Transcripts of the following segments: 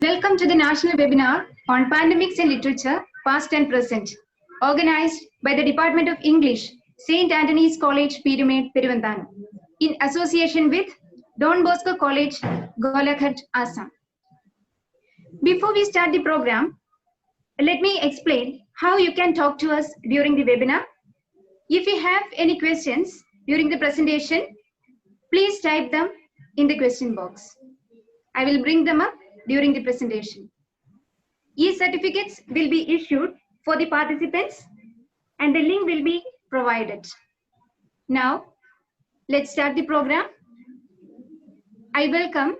Welcome to the national webinar on pandemics in literature, past and present, organized by the Department of English, St. Antony's College, Pyramid, Peruvanthanam, in association with Don Bosco College, Golaghat, Assam. Before we start the program, let me explain how you can talk to us during the webinar. If you have any questions during the presentation, please type them in the question box. I will bring them up during the presentation. E-certificates will be issued for the participants and the link will be provided. Now, let's start the program. I welcome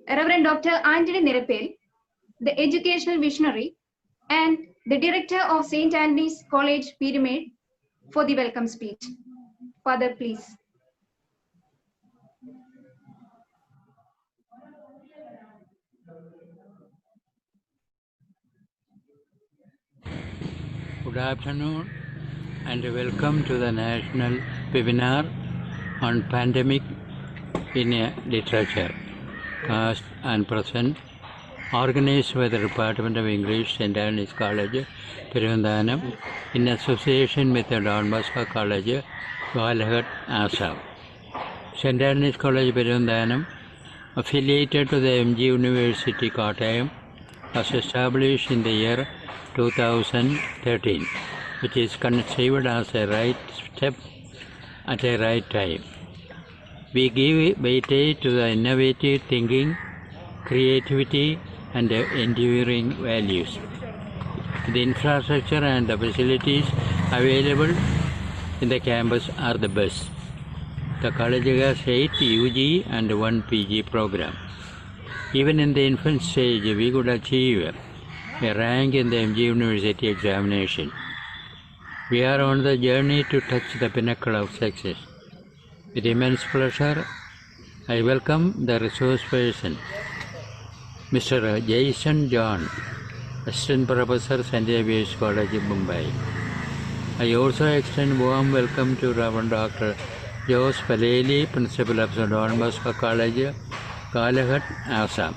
Reverend Dr. Antony Nergal, the educational visionary and the director of St. Antony's College, Pyramid, for the welcome speech. Father, please. Good afternoon and welcome to the national webinar on pandemic in literature, past and present, organized by the Department of English, St. Antony's College, Peruvanthanam, in association with the Don Bosco College, Golaghat, Assam. St. Antony's College, Peruvanthanam, affiliated to the MG University, Kottayam, was established in the year 2013, which is conceived as a right step at a right time. We give weightage to the innovative thinking, creativity, and enduring values. The infrastructure and the facilities available in the campus are the best. The college has 8 UG and 1 PG program. Even in the infant stage, we could achieve a rank in the MG University examination. We are on the journey to touch the pinnacle of success. With immense pleasure, I welcome the resource person, Mr. Jason John, Assistant Professor, St. David's College, Mumbai. I also extend warm welcome to Reverend Dr. Jose Paleli, Principal of Don Bosco College, Golaghat, Assam.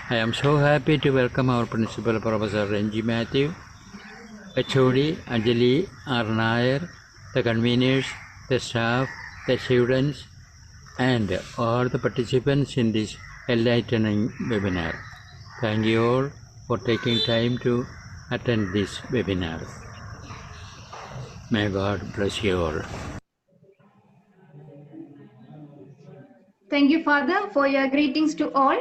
I am so happy to welcome our Principal Professor Renji Matthew, HOD Anjali R. Nair, the conveners, the staff, the students, and all the participants in this enlightening webinar. Thank you all for taking time to attend this webinar. May God bless you all. Thank you, Father, for your greetings to all.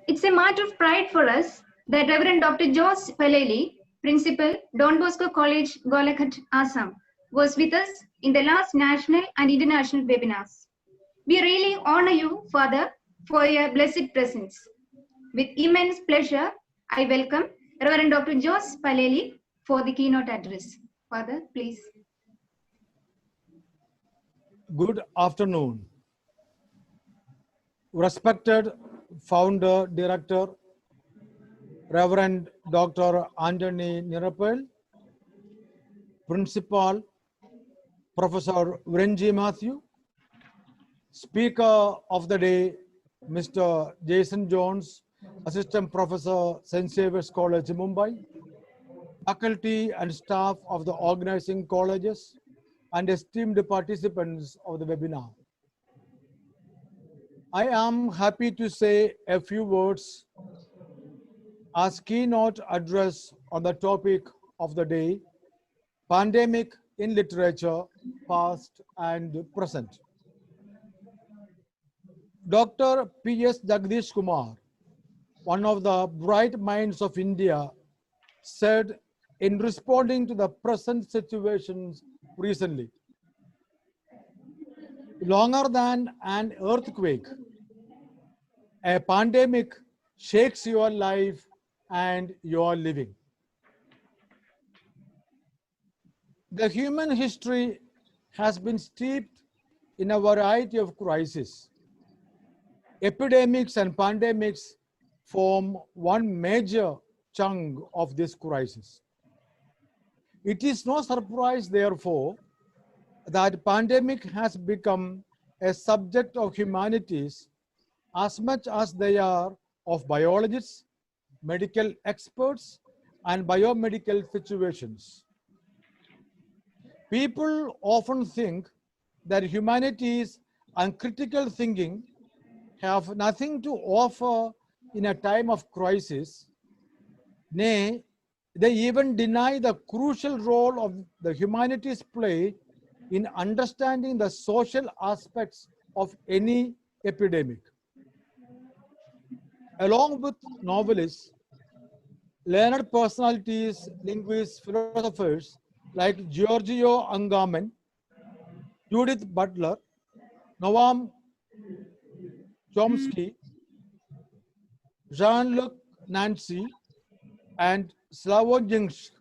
It's a matter of pride for us that Reverend Dr. Jose Paleli, Principal, Don Bosco College, Golaghat, Assam, was with us in the last national and international webinars. We really honor you, Father, for your blessed presence. With immense pleasure, I welcome Reverend Dr. Jose Paleli for the keynote address. Father, please. Good afternoon. Respected Founder, Director, Reverend Dr. Antony Nergal, Principal, Professor Renji Matthew, Speaker of the Day, Mr. Jason Jones, Assistant Professor, St. Xavier's College, Mumbai, faculty and staff of the organizing colleges, and esteemed participants of the webinar. I am happy to say a few words as keynote address on the topic of the day, pandemic in literature, past and present. Dr. P.S. Jagdish Kumar, one of the bright minds of India, said in responding to the present situations recently, longer than an earthquake, a pandemic shakes your life and your living. The human history has been steeped in a variety of crises. Epidemics and pandemics form one major chunk of this crisis. It is no surprise, therefore, that pandemic has become a subject of humanities as much as they are of biologists, medical experts, and biomedical situations. People often think that humanities and critical thinking have nothing to offer in a time of crisis. Nay, they even deny the crucial role of the humanities play in understanding the social aspects of any epidemic. Along with novelists, learned personalities, linguists, philosophers like Giorgio Agamben, Judith Butler, Noam Chomsky, Jean-Luc Nancy, and Slavoj Žižek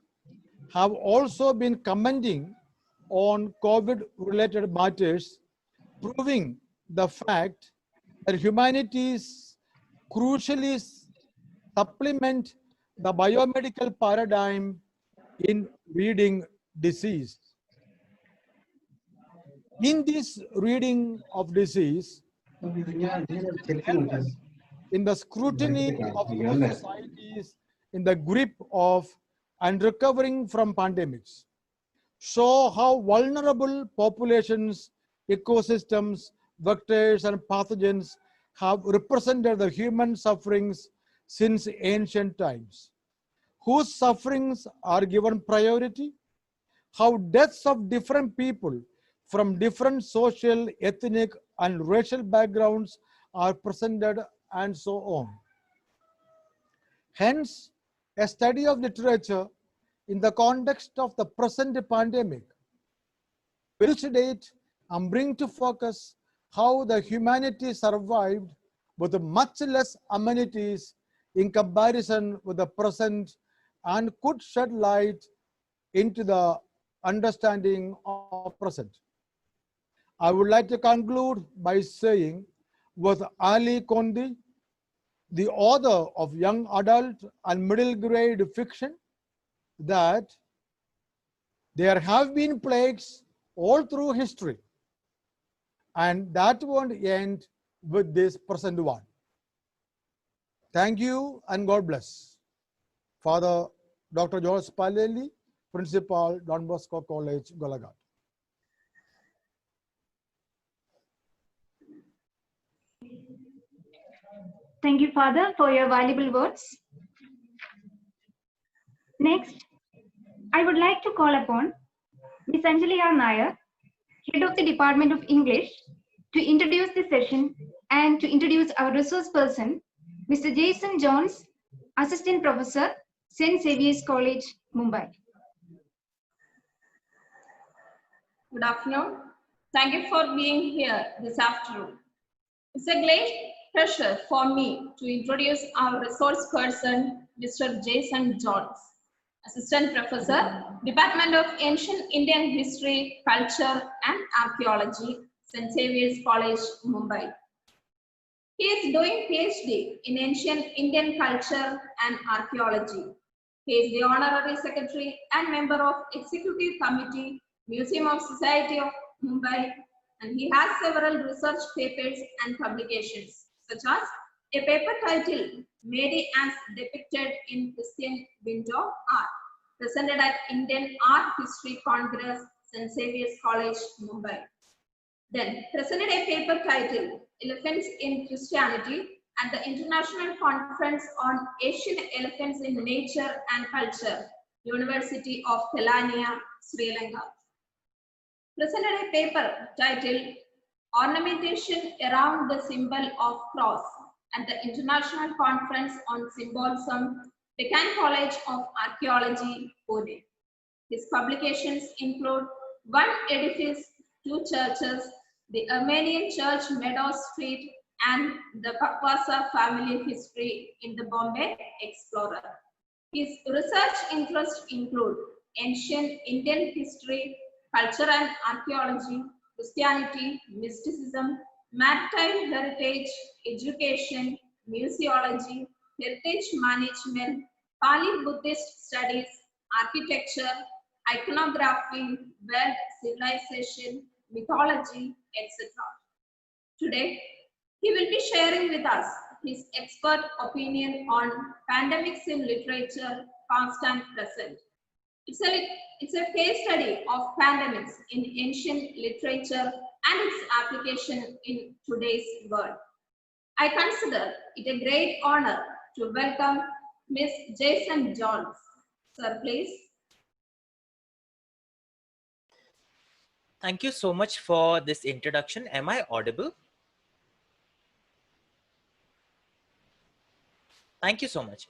have also been commenting on COVID-related matters, proving the fact that humanities crucially supplement the biomedical paradigm in reading disease. In this reading of disease, in the scrutiny of societies in the grip of and recovering from pandemics, show how vulnerable populations, ecosystems, vectors, and pathogens have represented the human sufferings since ancient times, whose sufferings are given priority, how deaths of different people from different social, ethnic, and racial backgrounds are presented, and so on. Hence, a study of literature in the context of the present pandemic will elucidate and bring to focus how the humanities survived with much less amenities in comparison with the present, and could shed light into the understanding of present. I would like to conclude by saying with Ali Kondi, the author of young adult and middle grade fiction, that there have been plagues all through history, and that won't end with this present one. Thank you and God bless. Father Dr. George Paleli, Principal, Don Bosco College, Golaghat. Thank you, Father, for your valuable words. Next, I would like to call upon Ms. Anjali R. Nair, Head of the Department of English, to introduce the session and to introduce our resource person, Mr. Jason Jones, Assistant Professor, St. Xavier's College, Mumbai. Good afternoon. Thank you for being here this afternoon. It's a great pleasure for me to introduce our resource person, Mr. Jason Jones, Assistant Professor, Department of Ancient Indian History, Culture and Archaeology, St. Xavier's College, Mumbai. He is doing PhD in Ancient Indian Culture and Archaeology. He is the Honorary Secretary and member of Executive Committee, Museum of Society of Mumbai, and he has several research papers and publications, such as a paper titled Mary as Depicted in Christian Window Art, presented at Indian Art History Congress, St. Xavier's College, Mumbai. Then presented a paper titled Elephants in Christianity at the International Conference on Asian Elephants in Nature and Culture, University of Kelaniya, Sri Lanka. Presented a paper titled Ornamentation Around the Symbol of Cross at the International Conference on Symbolism, Deccan College of Archaeology, Pune. His publications include One Edifice, Two Churches, the Armenian Church Meadow Street, and the Kakwasa Family History in the Bombay Explorer. His research interests include ancient Indian history, culture and archaeology, Christianity, mysticism, maritime heritage, education, museology, heritage management, Pali Buddhist studies, architecture, iconography, world civilization, mythology, etc. Today, he will be sharing with us his expert opinion on pandemics in literature, past and present. It's a case study of pandemics in ancient literature and its application in today's world. I consider it a great honor to welcome Ms. Jason Jones. Sir, please. Thank you so much for this introduction. Am I audible? Thank you so much.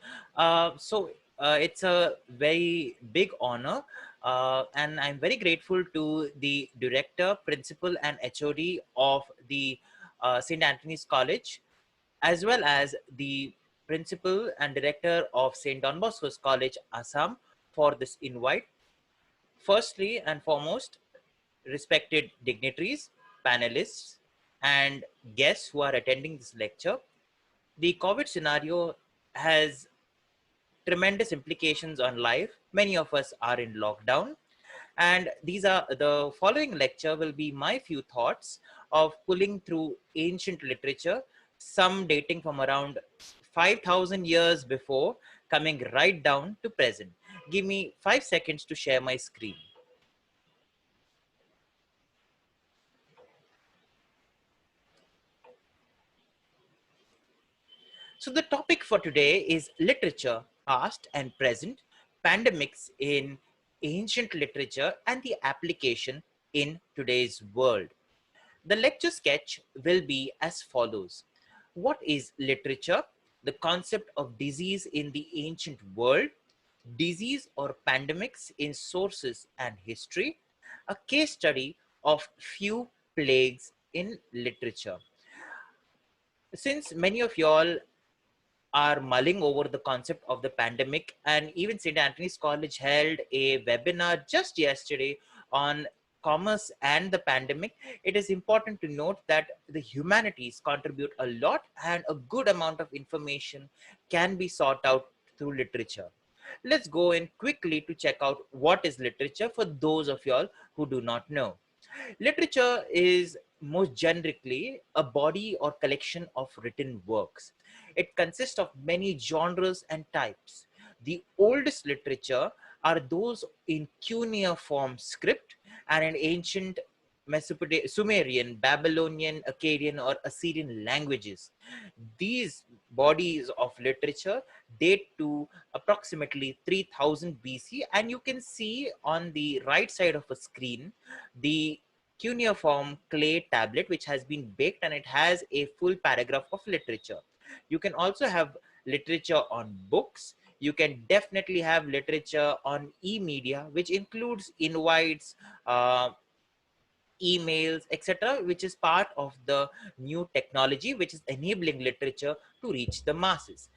It's a very big honor, and I'm very grateful to the director, principal, and HOD of the St. Antony's College, as well as the principal and director of St. Don Bosco's College, Assam, for this invite. Firstly and foremost, respected dignitaries, panelists, and guests who are attending this lecture. The COVID scenario has tremendous implications on life. Many of us are in lockdown, and the following lecture will be my few thoughts of pulling through ancient literature, some dating from around 5,000 years before, coming right down to present. Give me 5 seconds to share my screen. So the topic for today is literature, past and present, pandemics in ancient literature and the application in today's world. The lecture sketch will be as follows. What is literature? The concept of disease in the ancient world, disease or pandemics in sources and history, a case study of few plagues in literature. Since many of y'all are mulling over the concept of the pandemic, and even St. Antony's College held a webinar just yesterday on commerce and the pandemic, it is important to note that the humanities contribute a lot and a good amount of information can be sought out through literature. Let's go in quickly to check out what is literature for those of y'all who do not know. Literature is most generically a body or collection of written works. It consists of many genres and types. The oldest literature are those in cuneiform script and in ancient Mesopotamian, Sumerian, Babylonian, Akkadian, or Assyrian languages. These bodies of literature date to approximately 3000 BC, and you can see on the right side of a screen the cuneiform clay tablet which has been baked, and it has a full paragraph of literature. You can also have literature on books. You can definitely have literature on e-media, which includes invites, emails, etc., which is part of the new technology which is enabling literature to reach the masses.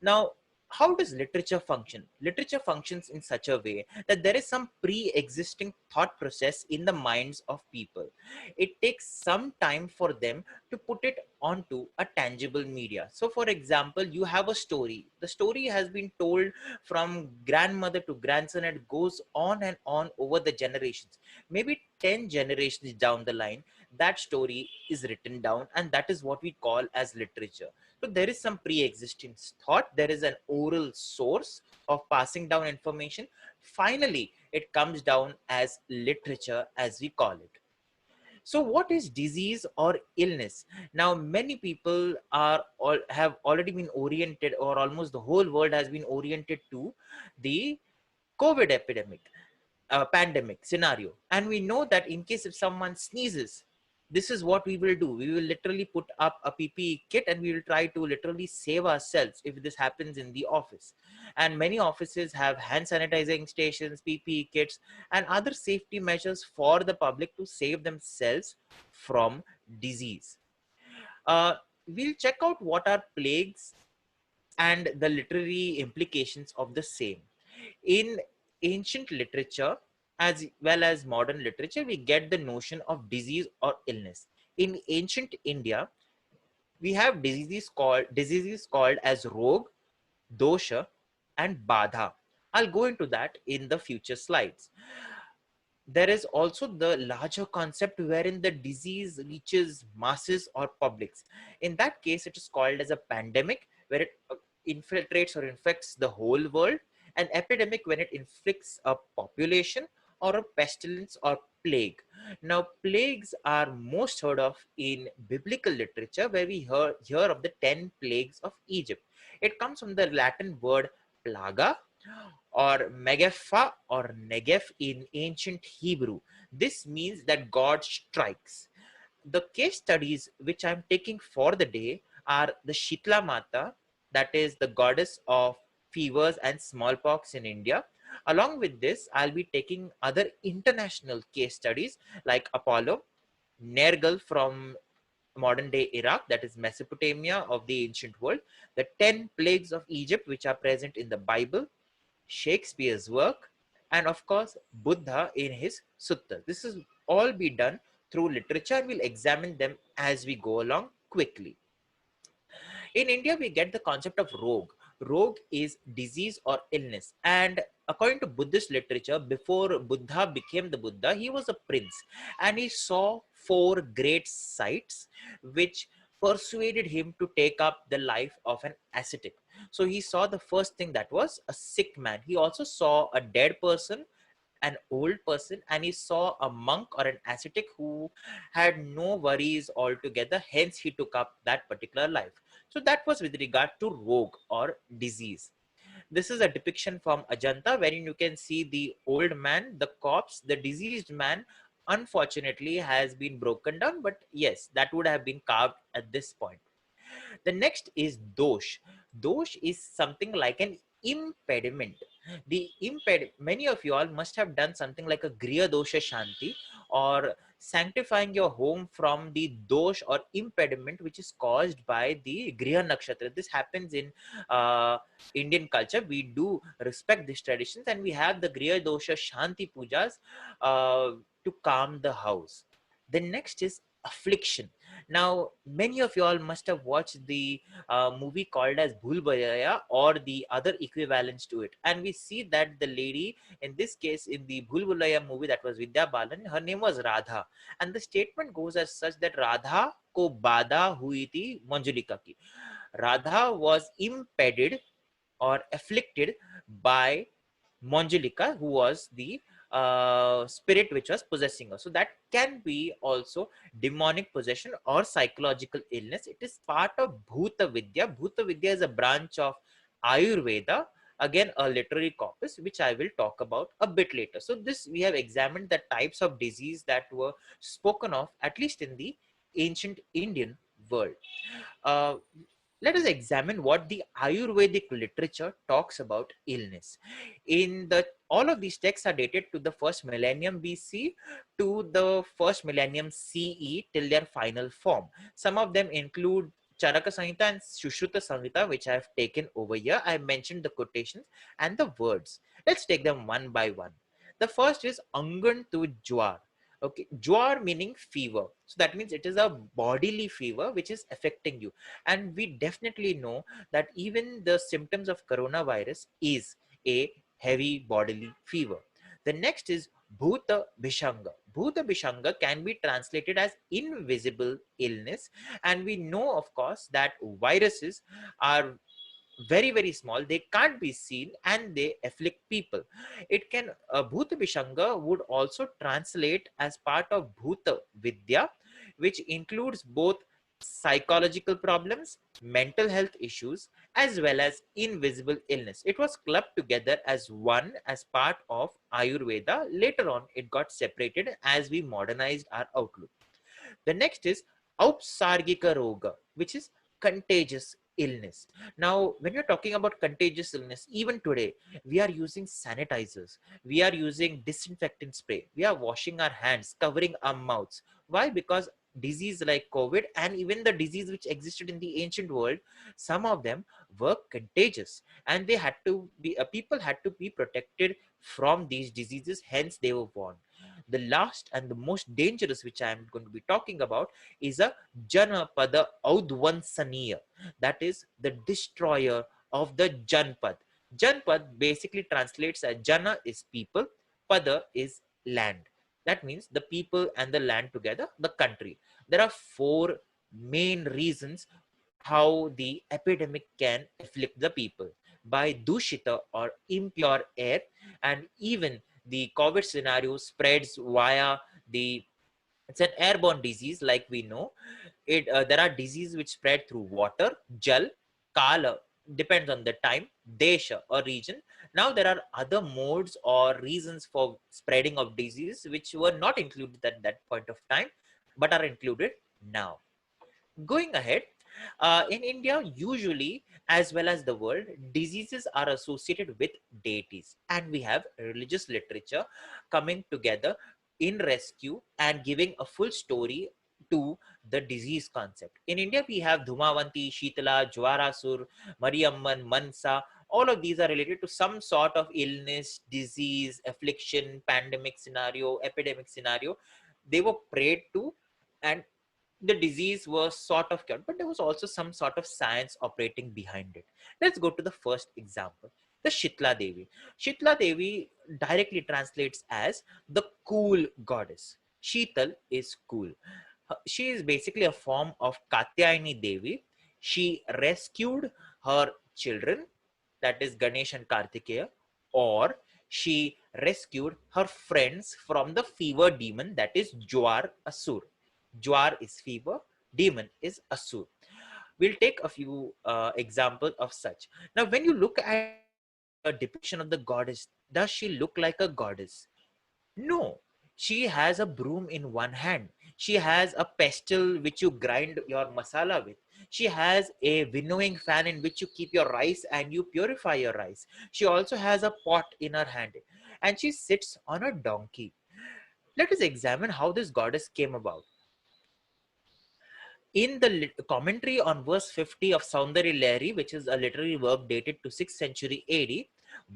Now, how does literature function? Literature functions in such a way that there is some pre-existing thought process in the minds of people. It takes some time for them to put it onto a tangible media. So for example, you have a story. The story has been told from grandmother to grandson, and it goes on and on over the generations. Maybe 10 generations down the line, that story is written down, and that is what we call as literature. So there is some pre-existing thought, there is an oral source of passing down information. Finally, it comes down as literature, as we call it. So what is disease or illness? Now, many people have already been oriented, or almost the whole world has been oriented to the COVID epidemic, pandemic scenario. And we know that in case if someone sneezes, this is what we will do. We will literally put up a PPE kit and we will try to literally save ourselves if this happens in the office. And many offices have hand sanitizing stations, PPE kits, and other safety measures for the public to save themselves from disease. We'll check out what are plagues and the literary implications of the same. In ancient literature, as well as modern literature, we get the notion of disease or illness. In ancient India, we have diseases called as rog, dosha, and badha. I'll go into that in the future slides. there is also the larger concept wherein the disease reaches masses or publics. In that case, it is called as a pandemic, where it infiltrates or infects the whole world. An epidemic when it inflicts a population, or a pestilence or plague. Now, plagues are most heard of in biblical literature, where we hear of the 10 plagues of Egypt. It comes from the Latin word plaga, or Megapha or Negef in ancient Hebrew. This means that God strikes. The case studies which I'm taking for the day are the Shitala Mata, that is the goddess of fevers and smallpox in India. Along with this, I'll be taking other international case studies like Apollo, Nergal from modern day Iraq, that is Mesopotamia of the ancient world, the 10 plagues of Egypt, which are present in the Bible, Shakespeare's work, and of course, Buddha in his Suttas. This is all be done through literature. We'll examine them as we go along quickly. In India, we get the concept of rogue. Rogue is disease or illness. And according to Buddhist literature, before Buddha became the Buddha, he was a prince and he saw four great sights which persuaded him to take up the life of an ascetic. So he saw the first thing, that was a sick man. He also saw a dead person, an old person, and he saw a monk or an ascetic who had no worries altogether. Hence, he took up that particular life. So that was with regard to rogue or disease. This is a depiction from Ajanta, wherein you can see the old man, the corpse, the diseased man. Unfortunately, has been broken down, but yes, that would have been carved at this point. The next is dosh. Dosh is something like an impediment. Many of you all must have done something like a Griya Dosha Shanti, or sanctifying your home from the dosh or impediment which is caused by the Griha Nakshatra. This happens in Indian culture. We do respect these traditions, and we have the Griha Dosha Shanti pujas to calm the house. The next is affliction. Now, many of you all must have watched the movie called as Bhul Bhulaiya, or the other equivalents to it. And we see that the lady, in this case, in the Bhul Bhulaiya movie, that was Vidya Balan, her name was Radha. And the statement goes as such that Radha ko bada hui thi Manjulika ki. Radha was impeded or afflicted by Manjulika, who was the spirit which was possessing her. So that can be also demonic possession or psychological illness. It is part of Bhuta Vidya. Bhuta Vidya is a branch of Ayurveda, again a literary corpus, which I will talk about a bit later. So this, we have examined the types of disease that were spoken of, at least in the ancient Indian world. Uh, let us examine what the Ayurvedic literature talks about illness. All of these texts are dated to the first millennium BC to the first millennium CE till their final form. Some of them include Charaka Samhita and Sushruta Samhita, which I have taken over here. I mentioned the quotations and the words. Let's take them one by one. The first is Angan tu Jwar. Okay, Jwar meaning fever. So that means it is a bodily fever which is affecting you. And we definitely know that even the symptoms of coronavirus is a heavy bodily fever. The next is Bhuta Bhishanga. Bhuta Bhishanga can be translated as invisible illness. And we know, of course, that viruses are very, very small. They can't be seen and they afflict people. It can, Bhuta Bhishanga would also translate as part of Bhuta Vidya, which includes both psychological problems, mental health issues, as well as invisible illness. It was clubbed together as one as part of Ayurveda. Later on, it got separated as we modernized our outlook. The next is Aupsargika Roga, which is contagious illness. Now, when you're talking about contagious illness, even today, we are using sanitizers, we are using disinfectant spray, we are washing our hands, covering our mouths. Why? Because disease like COVID and even the disease which existed in the ancient world, some of them were contagious, and they had to be, people had to be protected from these diseases. Hence, they were warned. The last and the most dangerous, which I am going to be talking about, is a Janapada Audvansaniya. That is the destroyer of the Janpad. Janpad basically translates as Jana is people, Pada is land. That means the people and the land together, the country. There are four main reasons how the epidemic can afflict the people: by dushita or impure air, and even the COVID scenario spreads via the, it's an airborne disease, like we know. There are diseases which spread through water, jal, kala, depends on the time, desha or region. Now there are other modes or reasons for spreading of disease which were not included at that point of time, but are included now. Going ahead, in India, usually, as well as the world, diseases are associated with deities, and we have religious literature coming together in rescue and giving a full story to the disease concept. In India, we have Dhumavanti, Shitala, Jwarasur, Mariamman, Mansa. All of these are related to some sort of illness, disease, affliction, pandemic scenario, epidemic scenario. They were prayed to, and the disease was sort of cured, but there was also some sort of science operating behind it. Let's go to the first example, the Shitla Devi. Shitla Devi directly translates as the cool goddess. Shital is cool. She is basically a form of Katyayani Devi. She rescued her children, that is Ganesh and Kartikeya, or she rescued her friends from the fever demon, that is Jwar Asur. Jwar is fever, demon is Asur. We'll take a few examples of such. Now, when you look at the depiction of the goddess, does she look like a goddess? No. She has a broom in one hand. She has a pestle which you grind your masala with. She has a winnowing fan in which you keep your rice and you purify your rice. She also has a pot in her hand, and she sits on a donkey. Let us examine how this goddess came about. In the commentary on verse 50 of Saundari Lahari, which is a literary work dated to 6th century AD,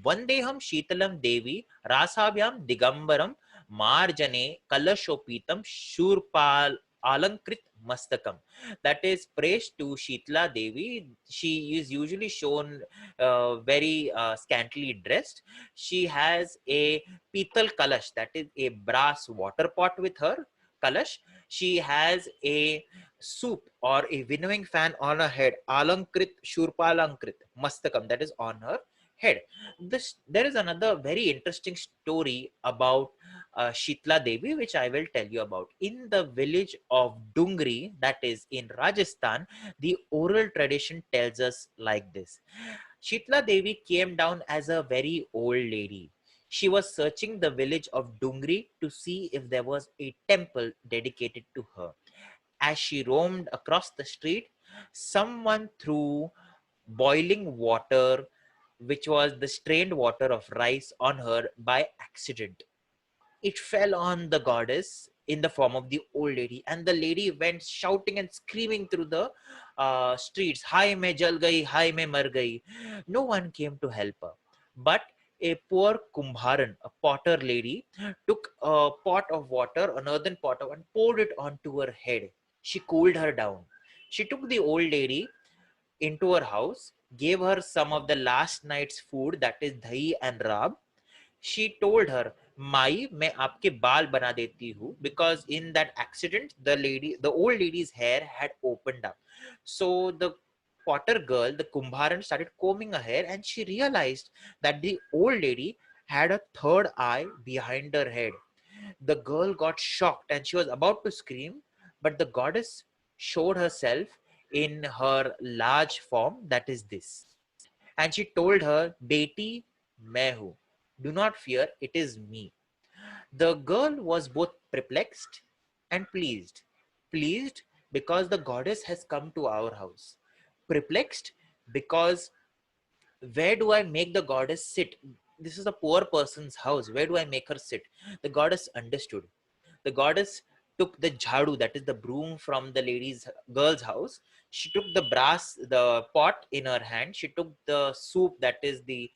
Vandeham Shitalam Devi Rasabhyam Digambaram Marjane Kalashopitam Shurpal Alankrit Mastakam. That is praise to Shitla Devi. She is usually shown very scantily dressed. She has a pital kalash, that is a brass water pot with her kalash. She has a soup or a winnowing fan on her head, alankrit shurpalankrit mastakam, that is on her head. There is another very interesting story about Shitla Devi, which I will tell you about. In the village of Dungri, that is in Rajasthan, the oral tradition tells us like this: Shitla Devi came down as a very old lady. She was searching the village of Dungri to see if there was a temple dedicated to her. As she roamed across the street, someone threw boiling water, which was the strained water of rice, on her by accident. It fell on the goddess in the form of the old lady, and the lady went shouting and screaming through the streets, "Hi, me jal gayi, hi, me mar gayi." No one came to help her, but a poor kumbharan, a potter lady, took a pot of water, an earthen pot, and poured it onto her head. She cooled her down. She took the old lady into her house, gave her some of the last night's food, that is dahi and rab. She told her, "Mai, मैं आपके बाल बना देती हूँ," because in that accident, the old lady's hair had opened up. So the potter girl, the kumbharan, started combing her hair, and she realized that the old lady had a third eye behind her head. The girl got shocked and she was about to scream, but the goddess showed herself in her large form, that is this. And she told her, "Beti, main hu. Do not fear, it is me." The girl was both perplexed and pleased. Pleased because the goddess has come to our house. Perplexed because where do I make the goddess sit? This is a poor person's house. Where do I make her sit? The goddess understood. The goddess took the jhadu, that is the broom, from the girl's house. She took the pot in her hand. She took the soup, that is the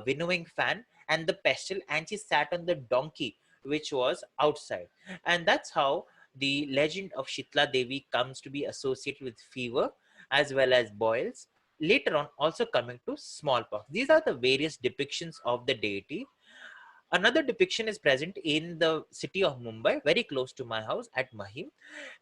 winnowing fan, and the pestle, and she sat on the donkey, which was outside. And that's how the legend of Shitla Devi comes to be associated with fever as well as boils. Later on, also coming to smallpox. These are the various depictions of the deity. Another depiction is present in the city of Mumbai, very close to my house at Mahim.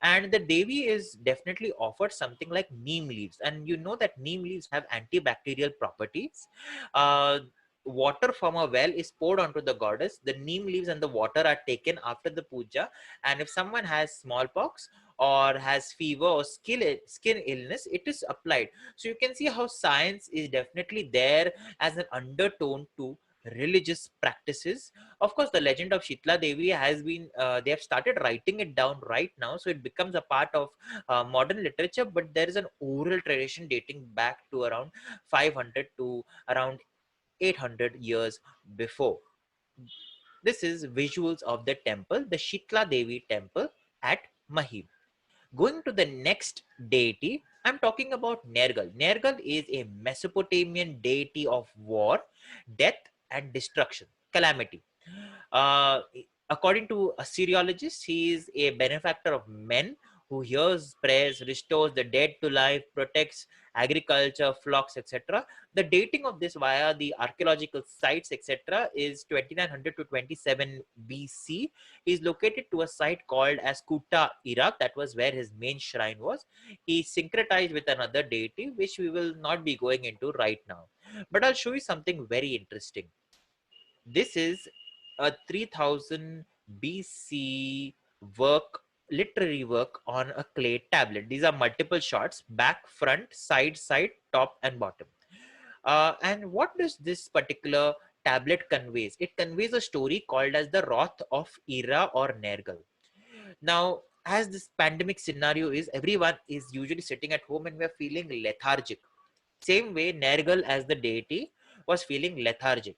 And the Devi is definitely offered something like neem leaves. And you know that neem leaves have antibacterial properties. Uh, Water from a well is poured onto the goddess. The neem leaves and the water are taken after the puja. And if someone has smallpox or has fever or skin illness, it is applied. So you can see how science is definitely there as an undertone to religious practices. Of course, the legend of Shitala Devi has been, they have started writing it down right now, so it becomes a part of modern literature, but there is an oral tradition dating back to around 500 to around 800 years before. This is visuals of the temple, the Shitala Devi temple at Mahim. Going to the next deity, I'm talking about Nergal. Nergal is a Mesopotamian deity of war, death, and destruction, calamity. Uh, According to Assyriologists, he is a benefactor of men who hears prayers, restores the dead to life, protects agriculture, flocks, etc. The dating of this via the archaeological sites, etc., is 2900 to 27 BC. He is located to a site called as Kuta, Iraq. That was where his main shrine was. He syncretized with another deity, which we will not be going into right now. But I'll show you something very interesting. This is a 3000 BC work, literary work on a clay tablet. These are multiple shots: back, front, side, top, and bottom. And what does this particular tablet conveys? It conveys a story called as the Wrath of Irra or Nergal. Now, as this pandemic scenario is, everyone is usually sitting at home and we're feeling lethargic. Same way, Nergal as the deity was feeling lethargic.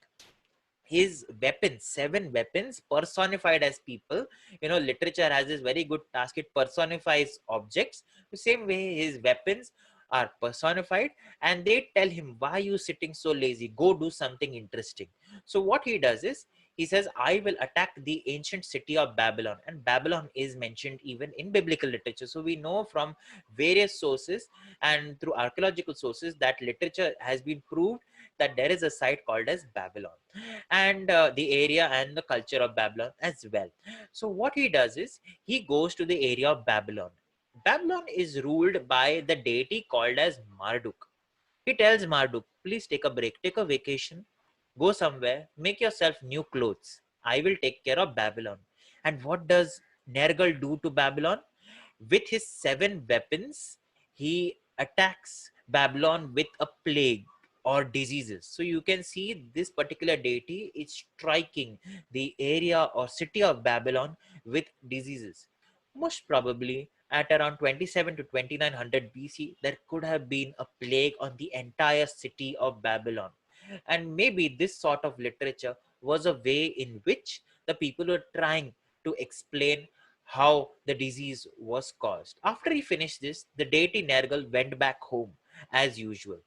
His weapons, 7 weapons personified as people. You know, literature has this very good task, it personifies objects. The same way his weapons are personified, and they tell him, why are you sitting so lazy, go do something interesting. So what he does is, he says, I will attack the ancient city of Babylon. And Babylon is mentioned even in biblical literature. So we know from various sources and through archaeological sources that literature has been proved that there is a site called as Babylon, and the area and the culture of Babylon as well. So what he does is, he goes to the area of Babylon. Babylon is ruled by the deity called as Marduk. He tells Marduk, please take a break, take a vacation, go somewhere, make yourself new clothes. I will take care of Babylon. And what does Nergal do to Babylon? With his 7 weapons, he attacks Babylon with a plague or diseases. So you can see this particular deity is striking the area or city of Babylon with diseases. Most probably at around 27 to 2900 BC, there could have been a plague on the entire city of Babylon. And maybe this sort of literature was a way in which the people were trying to explain how the disease was caused. After he finished this, the deity Nergal went back home as usual.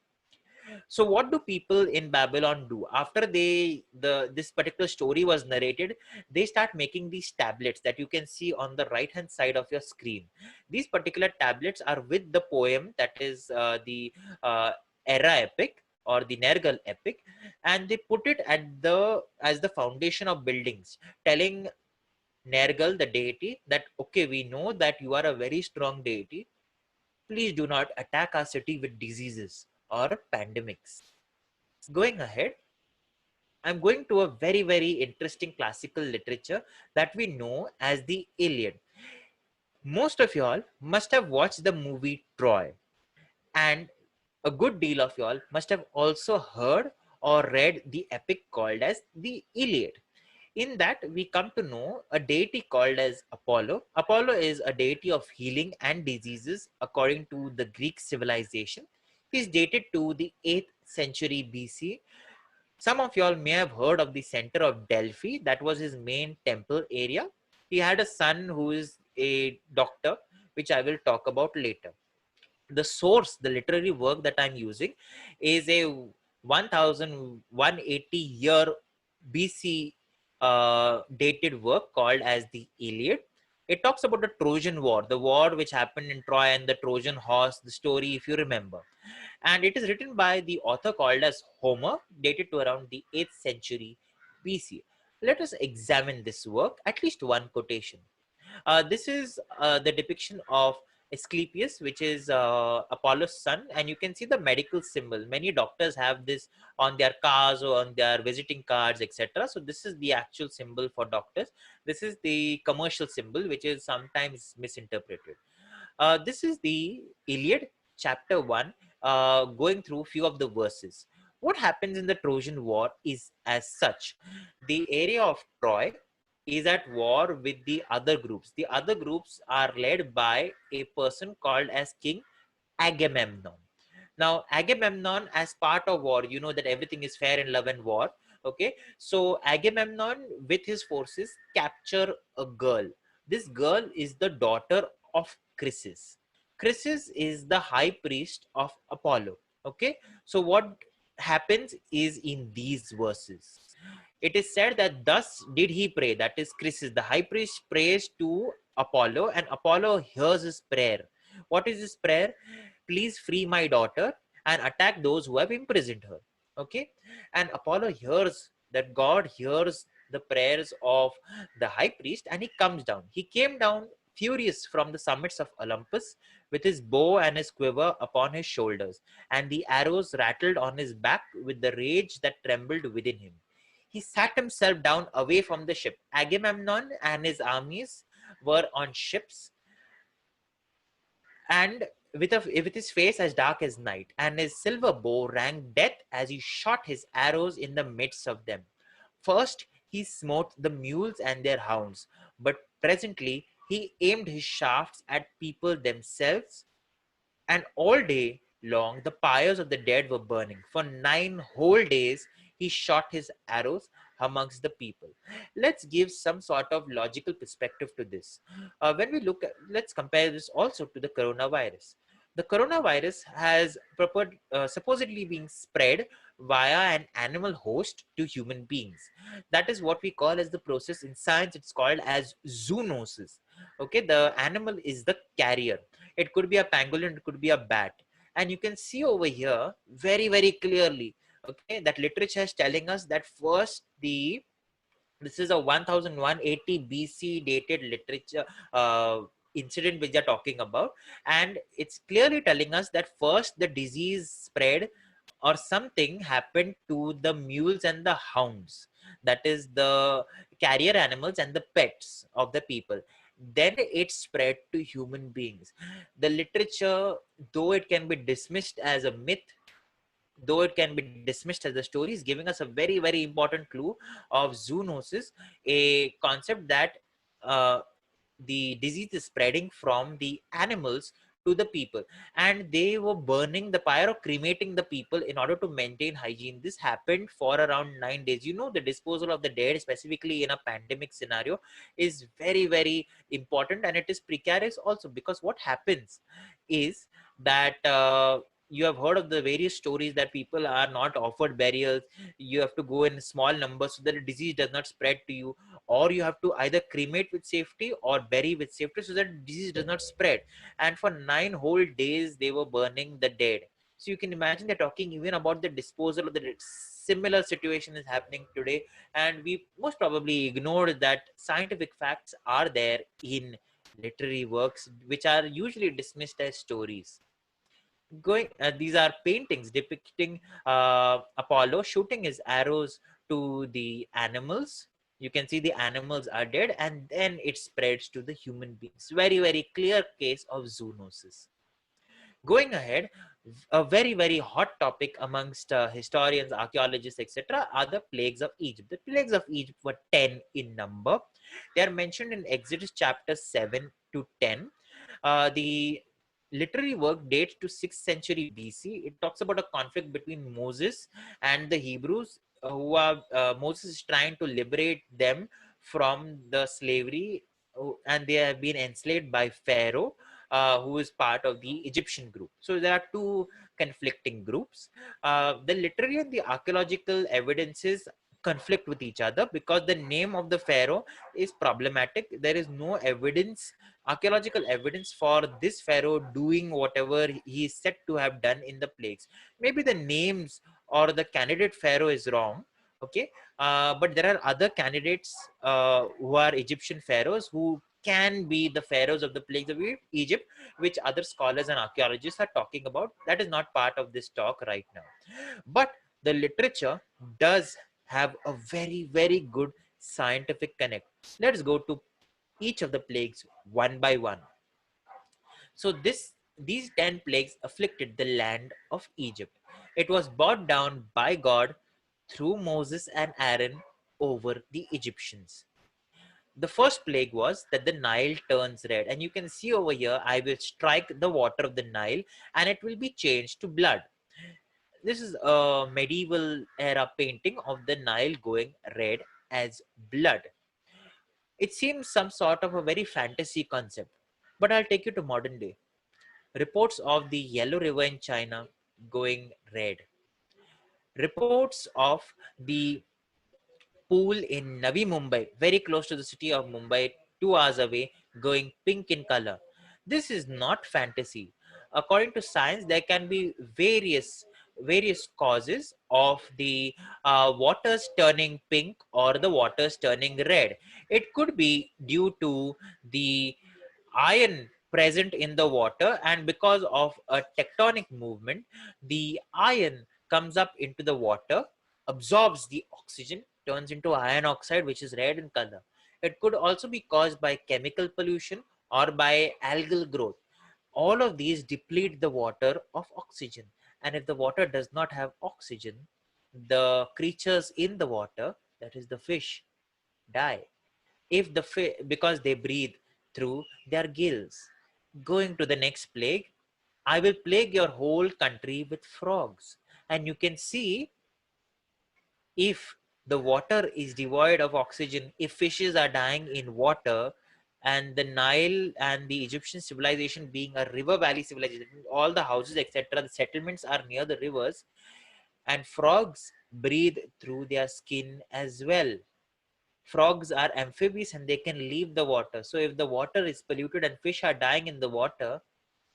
So what do people in Babylon do after this particular story was narrated? They start making these tablets that you can see on the right hand side of your screen. These particular tablets are with the poem, that is the Erra epic or the Nergal epic, and they put it at the as the foundation of buildings, telling Nergal, the deity, that okay, we know that you are a very strong deity. Please do not attack our city with diseases or pandemics. Going ahead, I'm going to a very, very interesting classical literature that we know as the Iliad. Most of y'all must have watched the movie Troy, and a good deal of y'all must have also heard or read the epic called as the Iliad. In that, we come to know a deity called as Apollo. Apollo is a deity of healing and diseases according to the Greek civilization. He is dated to the 8th century BC. Some of y'all may have heard of the center of Delphi. That was his main temple area. He had a son who is a doctor, which I will talk about later. The source, the literary work that I'm using, is a 1180 year BC dated work called as the Iliad. It talks about the Trojan War, the war which happened in Troy and the Trojan horse, the story, if you remember. And it is written by the author called as Homer, dated to around the 8th century BC. Let us examine this work, at least one quotation. This is the depiction of Asclepius, which is Apollo's son, and you can see the medical symbol. Many doctors have this on their cars or on their visiting cards, etc. So this is the actual symbol for doctors. This is the commercial symbol, which is sometimes misinterpreted. This is the Iliad, chapter 1, going through few of the verses. What happens in the Trojan War is as such. The area of Troy is at war with the other groups. The other groups are led by a person called as King Agamemnon. Now, Agamemnon, as part of war, you know that everything is fair in love and war. Okay, so Agamemnon with his forces capture a girl. This girl is the daughter of Chryses. Chryses is the high priest of Apollo. Okay, so what happens is in these verses, it is said that thus did he pray. That is, Chryses, the high priest, prays to Apollo, and Apollo hears his prayer. What is his prayer? Please free my daughter and attack those who have imprisoned her. Okay, and Apollo hears that, God hears the prayers of the high priest, and he comes down. He came down furious from the summits of Olympus with his bow and his quiver upon his shoulders, and the arrows rattled on his back with the rage that trembled within him. He sat himself down away from the ship. Agamemnon and his armies were on ships, and with his face as dark as night, and his silver bow rang death as he shot his arrows in the midst of them. First he smote the mules and their hounds, but presently he aimed his shafts at people themselves, and all day long the pyres of the dead were burning. For 9 whole days he shot his arrows amongst the people. Let's give some sort of logical perspective to this. When we look at, let's compare this also to the coronavirus. The coronavirus has supposedly been spread via an animal host to human beings. That is what we call as the process. In science, it's called as zoonosis. Okay, the animal is the carrier. It could be a pangolin, it could be a bat. And you can see over here very, very clearly, okay, that literature is telling us that first this is a 1180 BC dated literature incident which they're talking about, and it's clearly telling us that first the disease spread or something happened to the mules and the hounds, that is the carrier animals and the pets of the people. Then it spread to human beings. The literature, though it can be dismissed as a myth, though it can be dismissed as a story, is giving us a very, very important clue of zoonosis, a concept that uh, the disease is spreading from the animals to the people, and they were burning the pyre or cremating the people in order to maintain hygiene. This happened for around 9 days. You know, the disposal of the dead, specifically in a pandemic scenario, is very, very important, and it is precarious also, because what happens is that you have heard of the various stories that people are not offered burials. You have to go in small numbers so that the disease does not spread to you, or you have to either cremate with safety or bury with safety so that disease does not spread. And for 9 whole days they were burning the dead. So you can imagine they're talking even about the disposal of the dead. Similar situation is happening today, and we most probably ignored that scientific facts are there in literary works which are usually dismissed as stories. These are paintings depicting Apollo shooting his arrows to the animals. You can see the animals are dead, and then it spreads to the human beings. Very, very clear case of zoonosis. Going ahead, a very, very hot topic amongst historians, archaeologists, etc., are the plagues of Egypt. The plagues of Egypt were 10 in number. They are mentioned in Exodus chapter 7 to 10. The literary work dates to 6th century BC. It talks about a conflict between Moses and the Hebrews, Moses is trying to liberate them from the slavery, and they have been enslaved by Pharaoh, who is part of the Egyptian group. So there are two conflicting groups. The literary and the archaeological evidences conflict with each other because the name of the pharaoh is problematic. There is no evidence, archaeological evidence, for this pharaoh doing whatever he is said to have done in the plagues. Maybe the names or the candidate pharaoh is wrong, Okay, but there are other candidates who are Egyptian pharaohs who can be the pharaohs of the plagues of Egypt, which other scholars and archaeologists are talking about. That is not part of this talk right now. But the literature does have a very, very good scientific connect. Let's go to each of the plagues one by one. So these 10 plagues afflicted the land of Egypt. It was brought down by God through Moses and Aaron over the Egyptians. The first plague was that the Nile turns red, and you can see over here, I will strike the water of the Nile and it will be changed to blood. This is a medieval era painting of the Nile going red as blood. It seems some sort of a very fantasy concept, but I'll take you to modern day. Reports of the Yellow River in China going red. Reports of the pool in Navi Mumbai, very close to the city of Mumbai, 2 hours away, going pink in color. This is not fantasy. According to science, there can be various causes of the waters turning pink or the waters turning red. It could be due to the iron present in the water, and because of a tectonic movement, the iron comes up into the water, absorbs the oxygen, turns into iron oxide, which is red in color. It could also be caused by chemical pollution or by algal growth. All of these deplete the water of oxygen, and if the water does not have oxygen, the creatures in the water, that is the fish, die. If the because they breathe through their gills. Going to the next plague, I will plague your whole country with frogs. And you can see, if the water is devoid of oxygen, if fishes are dying in water, and the Nile and the Egyptian civilization being a river valley civilization, all the houses, etc., the settlements are near the rivers, and frogs breathe through their skin as well. Frogs are amphibious and they can leave the water. So if the water is polluted and fish are dying in the water,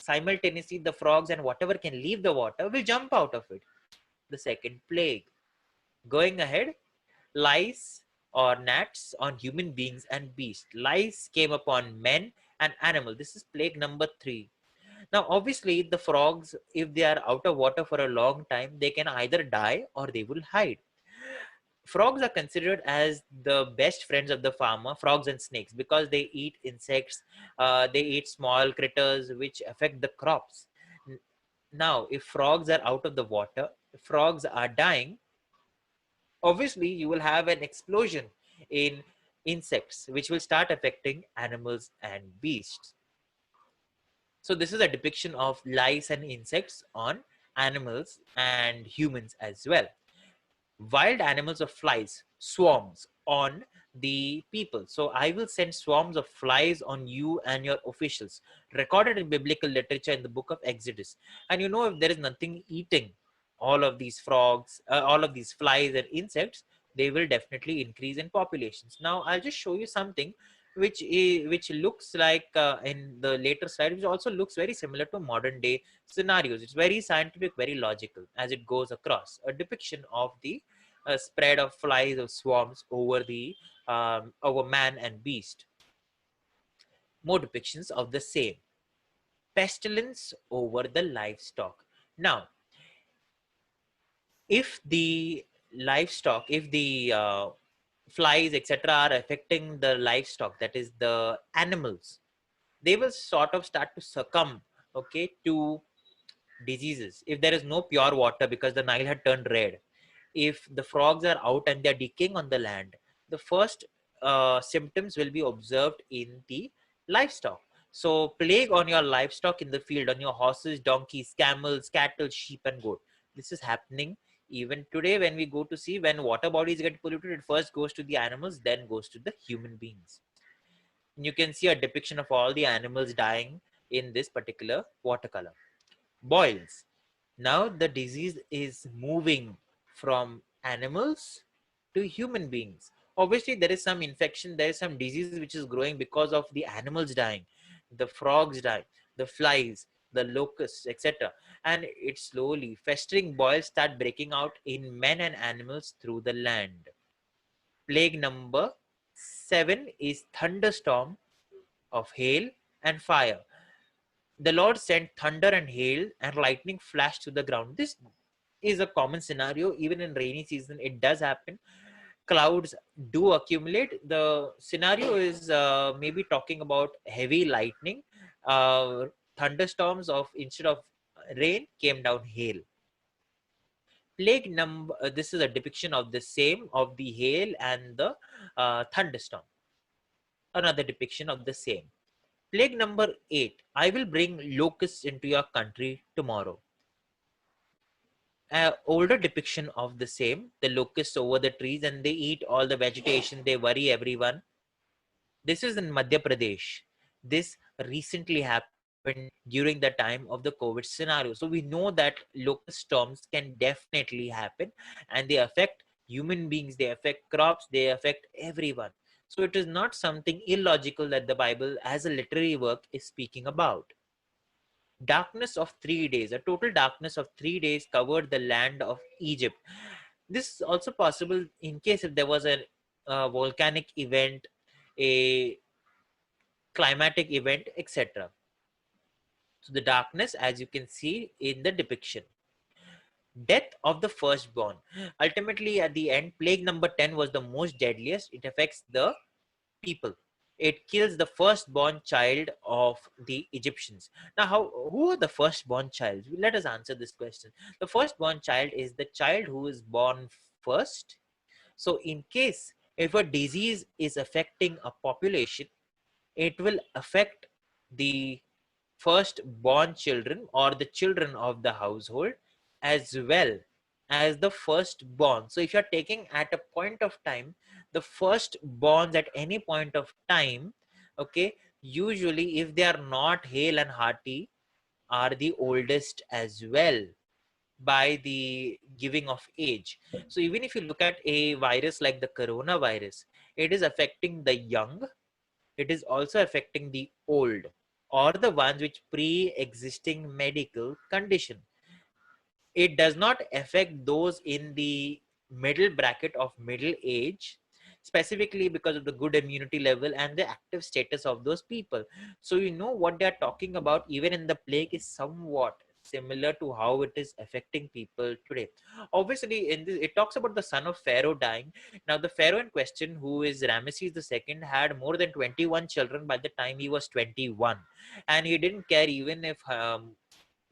simultaneously the frogs and whatever can leave the water will jump out of it. The second plague. Going ahead, lice or gnats on human beings and beasts. Lice came upon men and animal. This is plague number 3. Now, obviously, the frogs, if they are out of water for a long time, they can either die or they will hide. Frogs are considered as the best friends of the farmer, frogs and snakes, because they eat insects, they eat small critters which affect the crops. Now, if frogs are out of the water, if frogs are dying, obviously you will have an explosion in insects which will start affecting animals and beasts. So this is a depiction of lice and insects on animals and humans as well. Wild animals of flies, swarms on the people. So I will send swarms of flies on you and your officials, recorded in biblical literature in the book of Exodus. And you know, if there is nothing eating all of these frogs, all of these flies and insects, they will definitely increase in populations. Now I'll just show you something which looks like in the later slide, which also looks very similar to modern day scenarios. It's very scientific, very logical as it goes across. A depiction of the spread of flies or swarms over the over man and beast. More depictions of the same. Pestilence over the livestock. Now, if the livestock, if the flies, etc., are affecting the livestock, that is the animals, they will sort of start to succumb, okay, to diseases. If there is no pure water because the Nile had turned red, if the frogs are out and they're decaying on the land, the first symptoms will be observed in the livestock. So plague on your livestock in the field, on your horses, donkeys, camels, cattle, sheep, and goat. This is happening even today when we go to see, when water bodies get polluted, it first goes to the animals, then goes to the human beings. You can see a depiction of all the animals dying in this particular watercolor. Boils. Now the disease is moving from animals to human beings. Obviously, there is some infection, there is some disease which is growing because of the animals dying, the frogs dying, the flies, the locusts, etc. And it slowly, festering boils start breaking out in men and animals through the land. Plague number 7 is thunderstorm of hail and fire. The Lord sent thunder and hail and lightning flash to the ground. This is a common scenario. Even in rainy season, it does happen. Clouds do accumulate. The scenario is maybe talking about heavy lightning. Thunderstorms of instead of rain came down hail. Plague number, this is a depiction of the same, of the hail and the thunderstorm. Another depiction of the same. Plague number 8, I will bring locusts into your country tomorrow. Older depiction of the same, the locusts over the trees, and they eat all the vegetation, they worry everyone. This is in Madhya Pradesh. This recently happened during the time of the COVID scenario. So we know that locust storms can definitely happen, and they affect human beings, they affect crops, they affect everyone. So it is not something illogical that the Bible as a literary work is speaking about. Darkness of 3 days, a total darkness of 3 days covered the land of Egypt. This is also possible in case if there was a volcanic event, a climatic event, etc. So the darkness, as you can see in the depiction. Death of the firstborn. Ultimately, at the end, plague number 10 was the most deadliest. It affects the people. It kills the firstborn child of the Egyptians. Now, who are the firstborn child? Let us answer this question. The firstborn child is the child who is born first. So in case if a disease is affecting a population, it will affect the firstborn children or the children of the household as well as the firstborn. So if you're taking at a point of time, the firstborns at any point of time, okay, usually if they are not hale and hearty, are the oldest as well by the giving of age. So even if you look at a virus like the coronavirus, it is affecting the young, it is also affecting the old or the ones with pre-existing medical condition. It does not affect those in the middle bracket of middle age, specifically because of the good immunity level and the active status of those people. So you know what they are talking about even in the plague is somewhat similar to how it is affecting people today. Obviously in this it talks about the son of Pharaoh dying. Now the Pharaoh in question, who is Ramesses II, had more than 21 children by the time he was 21, and he didn't care even if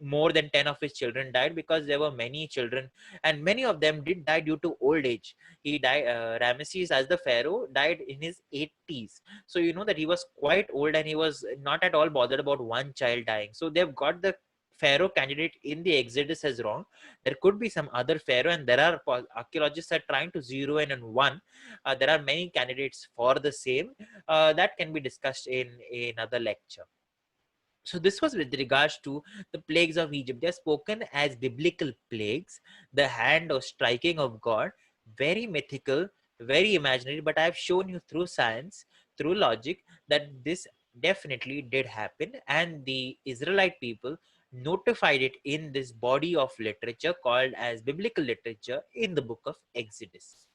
more than 10 of his children died, because there were many children and many of them did die due to old age. He died, Ramesses as the pharaoh died in his 80s. So you know that he was quite old and he was not at all bothered about one child dying. So they've got the pharaoh candidate in the Exodus as wrong. There could be some other pharaoh, and there are archaeologists are trying to zero in on one. There are many candidates for the same. That can be discussed in another lecture. So this was with regards to the plagues of Egypt. They're spoken as biblical plagues, the hand or striking of God, very mythical, very imaginary, but I've shown you through science, through logic, that this definitely did happen, and the Israelite people notified it in this body of literature called as biblical literature in the book of Exodus.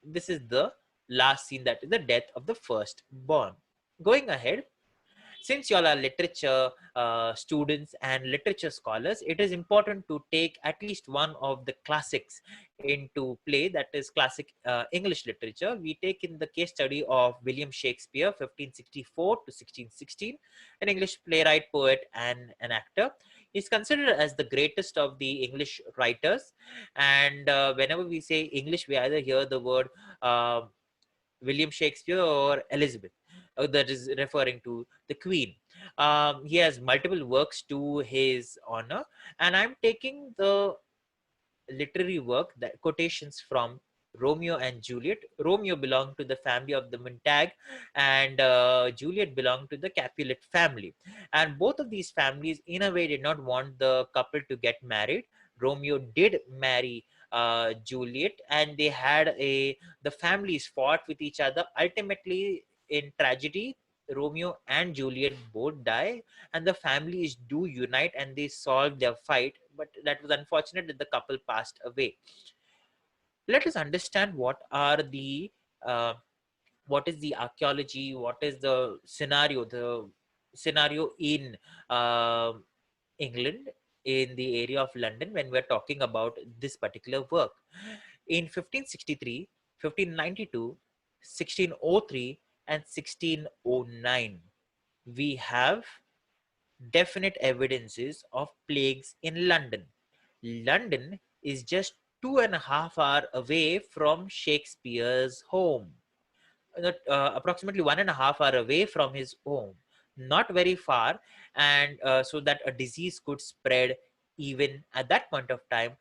This is the last scene, that is the death of the firstborn. Going ahead, since y'all are literature students and literature scholars, it is important to take at least one of the classics into play, that is classic English literature. We take in the case study of William Shakespeare, 1564 to 1616, an English playwright, poet, and an actor. He's considered as the greatest of the English writers. And whenever we say English, we either hear the word William Shakespeare or Elizabeth. That is referring to the Queen. He has multiple works to his honor, and I'm taking the literary work, that quotations from Romeo and Juliet. Romeo belonged to the family of the Montague, and Juliet belonged to the Capulet family. And both of these families, in a way, did not want the couple to get married. Romeo did marry Juliet, and they had the families fought with each other. Ultimately, in tragedy, Romeo and Juliet both die, and the families do unite and they solve their fight. But that was unfortunate that the couple passed away. Let us understand uh, what is the archaeology, what is the scenario in uh, England, in the area of London, when we're talking about this particular work. In 1563, 1592, 1603, and 1609, we have definite evidences of plagues in London. London is just 2.5 hours away from Shakespeare's home, approximately 1.5 hours away from his home, not very far, and so that a disease could spread even at that point of time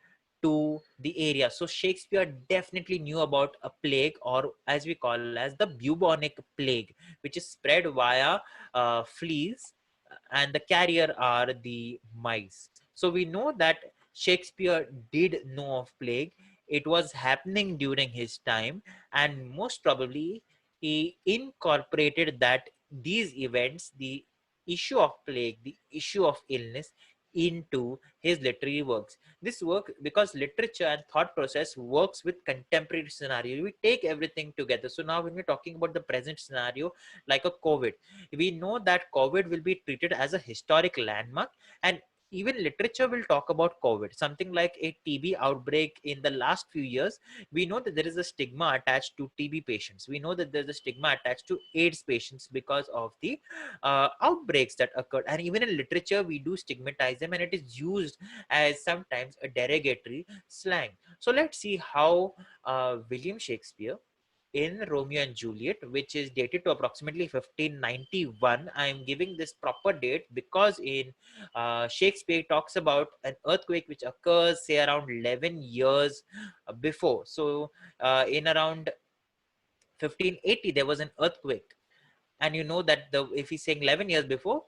to the area. So Shakespeare definitely knew about a plague, or as we call as the bubonic plague, which is spread via fleas, and the carrier are the mice. So we know that Shakespeare did know of plague. It was happening during his time, and most probably he incorporated that these events, the issue of plague, the issue of illness, into his literary works. This work, because literature and thought process works with contemporary scenario, we take everything together. So now when we're talking about the present scenario, like a COVID, we know that COVID will be treated as a historic landmark, and even literature will talk about COVID, something like a TB outbreak in the last few years. We know that there is a stigma attached to TB patients. We know that there's a stigma attached to AIDS patients because of the outbreaks that occurred. And even in literature, we do stigmatize them, and it is used as sometimes a derogatory slang. So let's see how William Shakespeare, in Romeo and Juliet, which is dated to approximately 1591. I am giving this proper date because in Shakespeare talks about an earthquake which occurs, say, around 11 years before. So in around 1580, there was an earthquake. And you know that if he's saying 11 years before,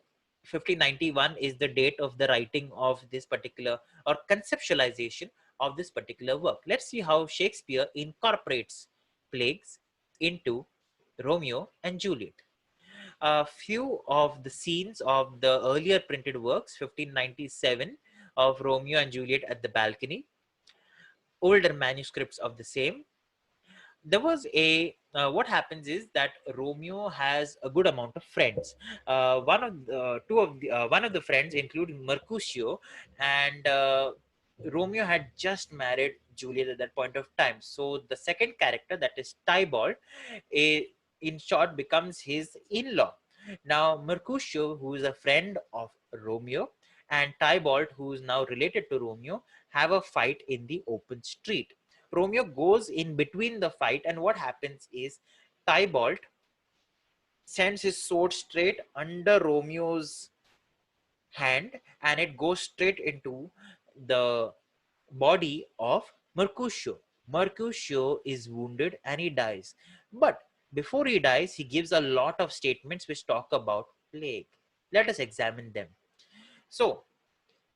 1591 is the date of the writing of this particular, or conceptualization of this particular work. Let's see how Shakespeare incorporates plagues into Romeo and Juliet. A few of the scenes of the earlier printed works, 1597 of Romeo and Juliet at the balcony, older manuscripts of the same. There was a what happens is that Romeo has a good amount of friends. One of the friends include Mercutio, and Romeo had just married Juliet at that point of time. So the second character, that is Tybalt, a, in short, becomes his in-law. Now Mercutio, who is a friend of Romeo, and Tybalt, who is now related to Romeo, have a fight in the open street. Romeo goes in between the fight, and what happens is Tybalt sends his sword straight under Romeo's hand, and it goes straight into the body of Mercutio. Mercutio is wounded and he dies. But before he dies, he gives a lot of statements which talk about plague. Let us examine them. So,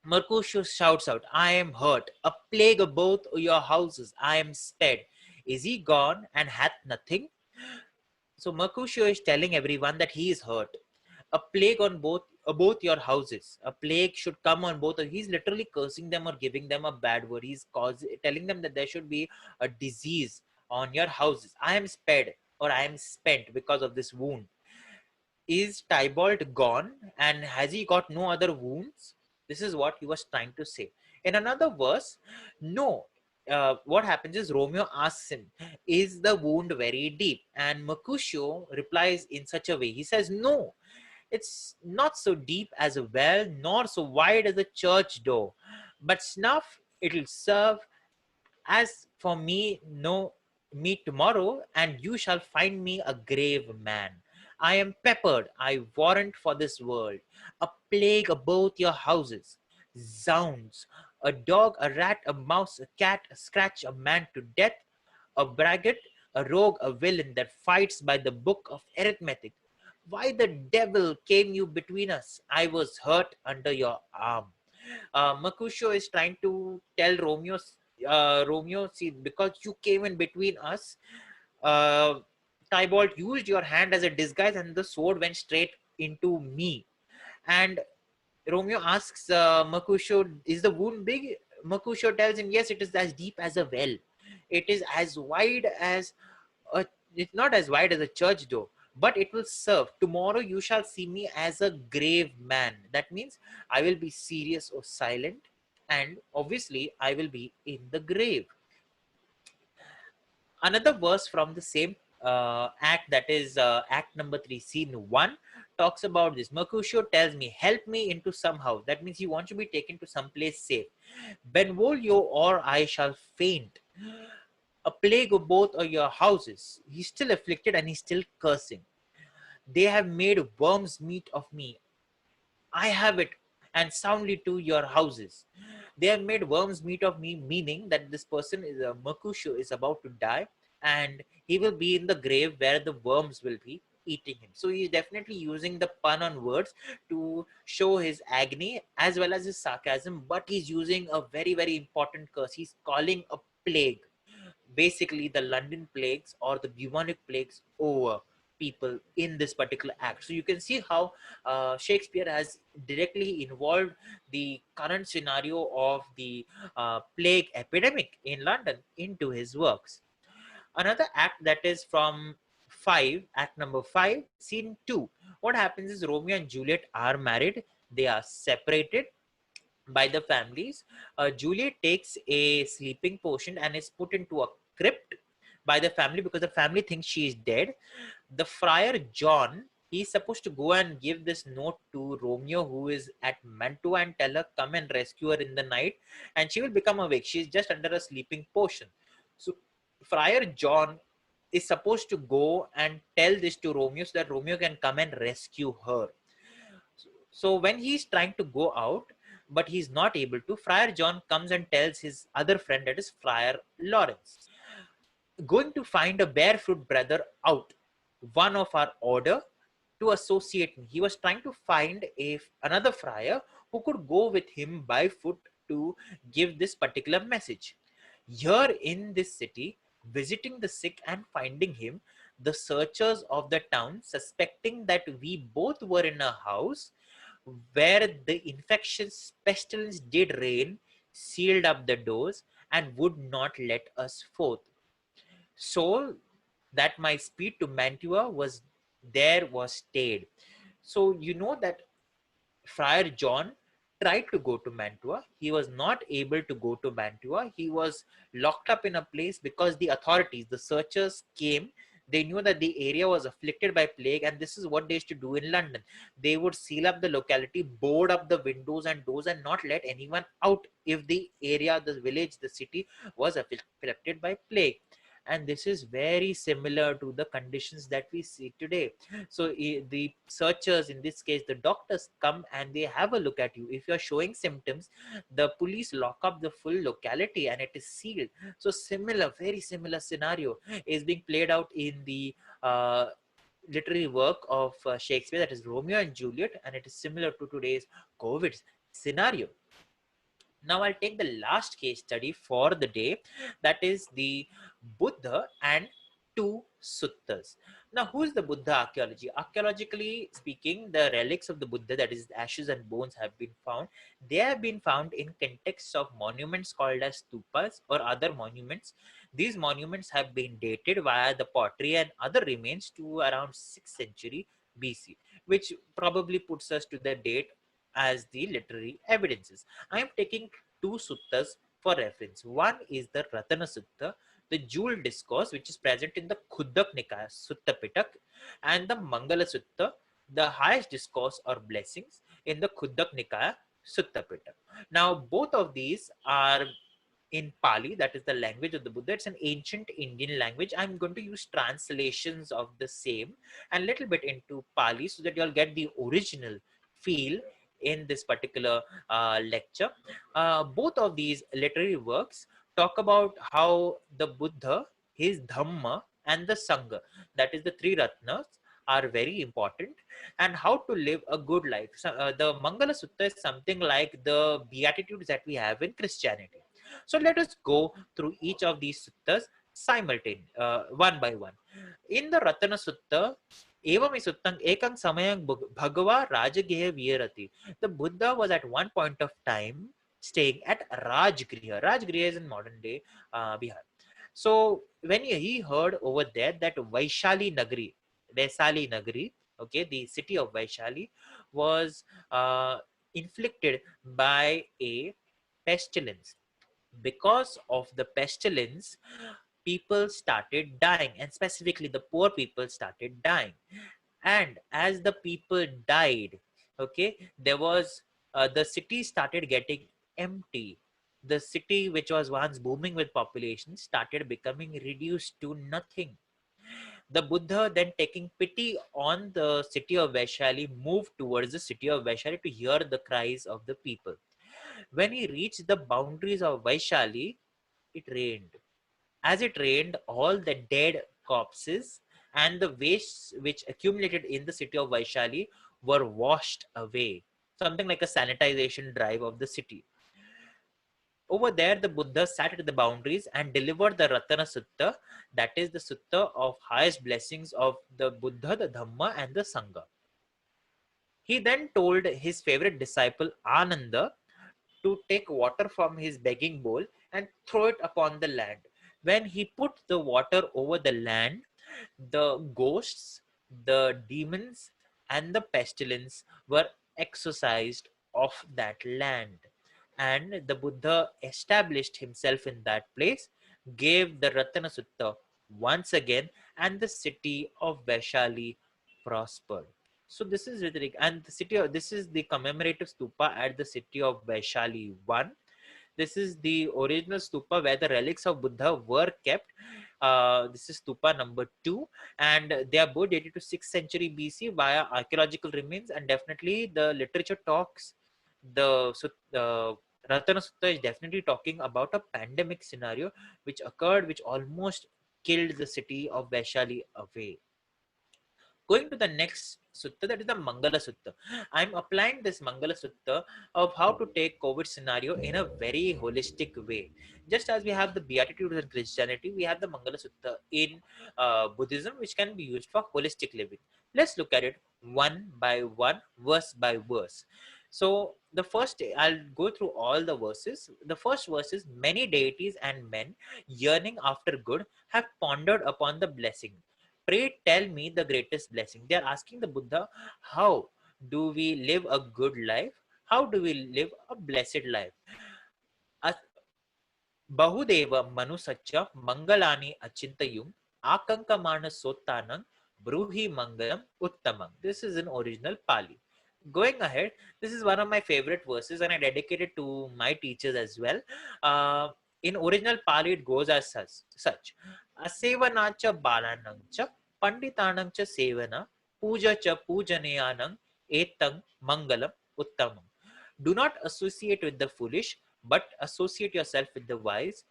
Mercutio shouts out, I am hurt, a plague of both your houses, I am sped. Is he gone and hath nothing? So Mercutio is telling everyone that he is hurt. A plague on both your houses. A plague should come on both. He's literally cursing them or giving them a bad word. He's telling them that there should be a disease on your houses. I am sped, or I am spent because of this wound. Is Tybalt gone, and has he got no other wounds? This is what he was trying to say. In another verse, no. What happens is Romeo asks him, is the wound very deep? And Mercutio replies in such a way. He says, no, it's not so deep as a well, nor so wide as a church door. But snuff, it'll serve. As for me, no, me tomorrow, and you shall find me a grave man. I am peppered, I warrant, for this world. A plague about your houses. Zounds! A dog, a rat, a mouse, a cat, a scratch, a man to death, a braggart, a rogue, a villain that fights by the book of arithmetic. Why the devil came you between us? I was hurt under your arm. Mercutio is trying to tell Romeo, see, because you came in between us, uh, Tybalt used your hand as a disguise and the sword went straight into me. And Romeo asks Mercutio, is the wound big? Mercutio tells him, yes, it is as deep as a well. It is as wide as a, it's not as wide as a church door, but it will serve. Tomorrow you shall see me as a grave man. That means I will be serious or silent, and obviously I will be in the grave. Another verse from the same act, that is act number 3, scene 1, talks about this. Mercutio tells me, help me into some house. That means he wants to be taken to some place safe. Benvolio or I shall faint. A plague of both of your houses. He's still afflicted and he's still cursing. They have made worms meat of me. I have it, and soundly to your houses. They have made worms meat of me, meaning that this person is a Mercutio is about to die, and he will be in the grave where the worms will be eating him. So he's definitely using the pun on words to show his agony as well as his sarcasm, but he's using a very, very important curse. He's calling a plague, basically the London plagues or the bubonic plagues, over people in this particular act. So you can see how Shakespeare has directly involved the current scenario of the plague epidemic in London into his works. Another act, that is from 5, act number 5, scene 2. What happens is Romeo and Juliet are married. They are separated by the families. Juliet takes a sleeping potion and is put into a crypt by the family because the family thinks she is dead. The friar John, he's supposed to go and give this note to Romeo, who is at Mantua, and tell her, come and rescue her in the night, and she will become awake. She's just under a sleeping potion. So Friar John is supposed to go and tell this to Romeo so that Romeo can come and rescue her. So when he's trying to go out, but he's not able to, Friar John comes and tells his other friend, that is Friar Lawrence, going to find a barefoot brother out, one of our order, to associate me. He was trying to find another friar who could go with him by foot to give this particular message. Here in this city, visiting the sick and finding him, the searchers of the town, suspecting that we both were in a house where the infectious pestilence did reign, sealed up the doors and would not let us forth. So that my speed to Mantua was stayed. So you know that Friar John tried to go to Mantua. He was not able to go to Mantua. He was locked up in a place because the authorities, the searchers came. They knew that the area was afflicted by plague, and this is what they used to do in London. They would seal up the locality, board up the windows and doors, and not let anyone out if the area, the village, the city was afflicted by plague. And this is very similar to the conditions that we see today. So the searchers, in this case the doctors, come and they have a look at you. If you're showing symptoms, the police lock up the full locality and it is sealed. So similar, very similar scenario is being played out in the literary work of Shakespeare, that is Romeo and Juliet, and it is similar to today's COVID scenario. Now I'll take the last case study for the day, that is the Buddha and two Suttas. Now, who is the Buddha archaeology? Archaeologically speaking, the relics of the Buddha, that is ashes and bones, have been found. They have been found in contexts of monuments called as stupas or other monuments. These monuments have been dated via the pottery and other remains to around 6th century BC, which probably puts us to the date as the literary evidences. I am taking two suttas for reference. One is the Ratana Sutta, the jewel discourse, which is present in the Khudak Nikaya Sutta Pitak, and the Mangala Sutta, the highest discourse or blessings, in the Khudak Nikaya Sutta Pitak. Now, both of these are in Pali, that is the language of the Buddha. It's an ancient Indian language. I'm going to use translations of the same and little bit into Pali so that you'll get the original feel in this particular lecture. Both of these literary works talk about how the Buddha, his Dhamma and the Sangha, that is the three Ratnas, are very important, and how to live a good life. So, the Mangala Sutta is something like the Beatitudes that we have in Christianity. So let us go through each of these suttas one by one. In the Ratana Sutta, Evami Suttang Ekang Samayang Bhagava Rajagriha Virati. The Buddha was at one point of time staying at Rajgriha. Rajgriha is in modern day Bihar. So when he heard over there that Vaishali Nagari, okay, the city of Vaishali was inflicted by a pestilence. Because of the pestilence, people started dying, and specifically the poor people started dying. And as the people died, okay, there was the city started getting empty. The city, which was once booming with population, started becoming reduced to nothing. The Buddha, then taking pity on the city of Vaishali, moved towards the city of Vaishali to hear the cries of the people. When he reached the boundaries of Vaishali, it rained. As it rained, all the dead corpses and the wastes which accumulated in the city of Vaishali were washed away. Something like a sanitization drive of the city. Over there, the Buddha sat at the boundaries and delivered the Ratana Sutta, that is the Sutta of highest blessings of the Buddha, the Dhamma, and the Sangha. He then told his favorite disciple Ananda to take water from his begging bowl and throw it upon the land. When he put the water over the land, the ghosts, the demons, and the pestilence were exorcised of that land. And the Buddha established himself in that place, gave the Ratana Sutta once again, and the city of Vaishali prospered. So this is and the city of, this is the commemorative stupa at the city of Vaishali 1. This is the original stupa where the relics of Buddha were kept. This is stupa number 2, and they are both dated to 6th century BC via archaeological remains, and definitely the literature talks, the Ratana Sutta is definitely talking about a pandemic scenario which occurred, which almost killed the city of Vaishali away. Going to the next sutta, that is the Mangala Sutta. I'm applying this Mangala Sutta of how to take COVID scenario in a very holistic way. Just as we have the Beatitudes in Christianity, we have the Mangala Sutta in Buddhism, which can be used for holistic living. Let's look at it one by one, verse by verse. So the first, I'll go through all the verses. The first verse is, many deities and men yearning after good have pondered upon the blessing. Pray tell me the greatest blessing. They are asking the Buddha, how do we live a good life? How do we live a blessed life? Bahudeva Manusaccha Mangalani Achintayum Akankamana Sotanang Bruhi Mangalam Uttamam. This is in original Pali. Going ahead, this is one of my favorite verses, and I dedicate it to my teachers as well. In original Pali, it goes as such. Asevanacha balanangcha panditanangcha sevana puja cha pujaneyanang etang mangalam uttamam. Do not associate with the foolish, but associate yourself with the wise,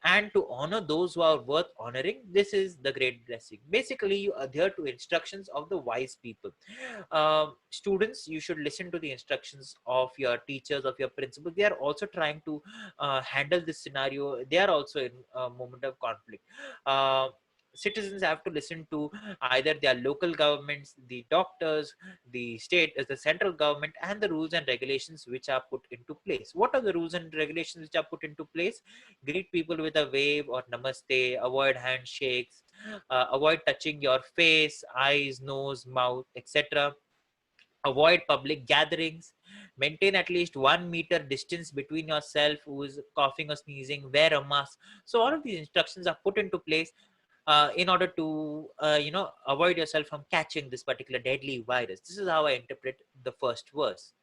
and to honor those who are worth honoring. This is the great blessing. Basically, you adhere to instructions of the wise people. Students, you should listen to the instructions of your teachers, of your principals. They are also trying to handle this scenario. They are also in a moment of conflict. Citizens have to listen to either their local governments, the doctors, the state, the central government, and the rules and regulations which are put into place. What are the rules and regulations which are put into place? Greet people with a wave or namaste, avoid handshakes, avoid touching your face, eyes, nose, mouth, etc. Avoid public gatherings, maintain at least 1 meter distance between yourself who is coughing or sneezing, wear a mask. So all of these instructions are put into place in order to avoid yourself from catching this particular deadly virus. This is how I interpret the first verse.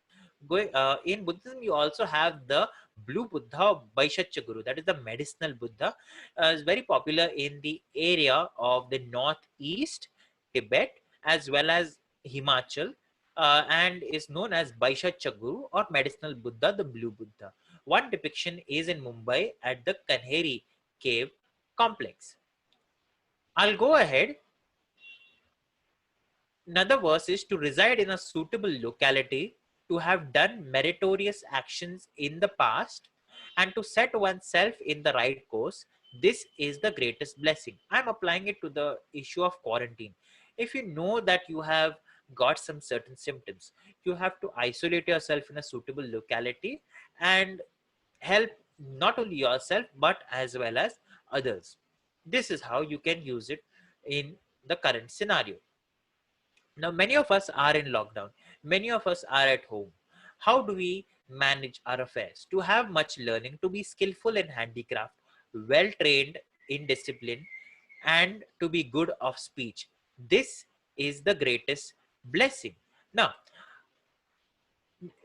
In Buddhism, you also have the blue Buddha, Vaishacya Guru, that is the medicinal Buddha. Is very popular in the area of the northeast, Tibet, as well as Himachal, and is known as Vaishacya Guru or medicinal Buddha, the blue Buddha. One depiction is in Mumbai at the Kanheri cave complex. I'll go ahead. Another verse is, to reside in a suitable locality, to have done meritorious actions in the past, and to set oneself in the right course. This is the greatest blessing. I'm applying it to the issue of quarantine. If you know that you have got some certain symptoms, you have to isolate yourself in a suitable locality and help not only yourself but as well as others. This is how you can use it in the current scenario. Now, many of us are in lockdown, many of us are at home. How do we manage our affairs? To have much learning, to be skillful in handicraft, well trained in discipline, and to be good of speech. This is the greatest blessing. Now,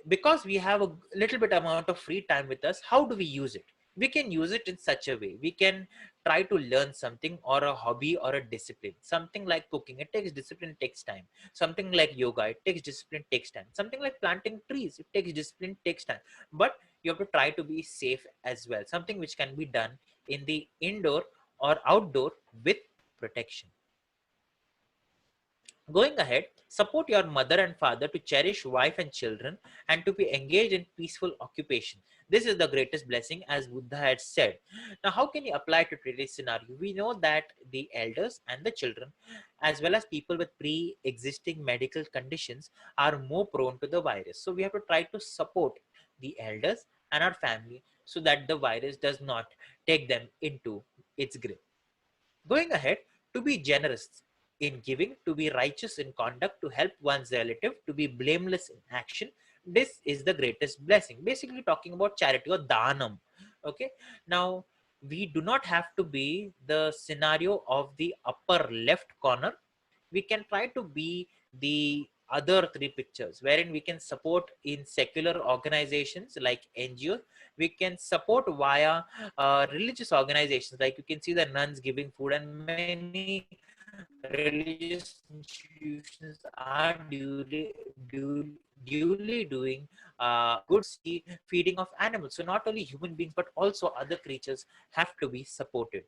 because we have a little bit amount of free time with us, how do we use it? We can use it in such a way. We can try to learn something, or a hobby, or a discipline. Something like cooking, it takes discipline, it takes time. Something like yoga, it takes discipline, it takes time. Something like planting trees, it takes discipline, it takes time. But you have to try to be safe as well. Something which can be done in the indoor or outdoor with protection. Going ahead, support your mother and father to cherish wife and children and to be engaged in peaceful occupation. This is the greatest blessing, as Buddha had said. Now, how can you apply to today's scenario? We know that the elders and the children, as well as people with pre-existing medical conditions, are more prone to the virus. So we have to try to support the elders and our family so that the virus does not take them into its grip. Going ahead, to be generous in giving, to be righteous in conduct, to help one's relative, to be blameless in action. This is the greatest blessing. Basically talking about charity or dhanam. Okay. Now, we do not have to be the scenario of the upper left corner. We can try to be the other three pictures, wherein we can support in secular organizations like NGOs. We can support via religious organizations, like you can see the nuns giving food, and many religious institutions are duly doing good feeding of animals. So not only human beings but also other creatures have to be supported.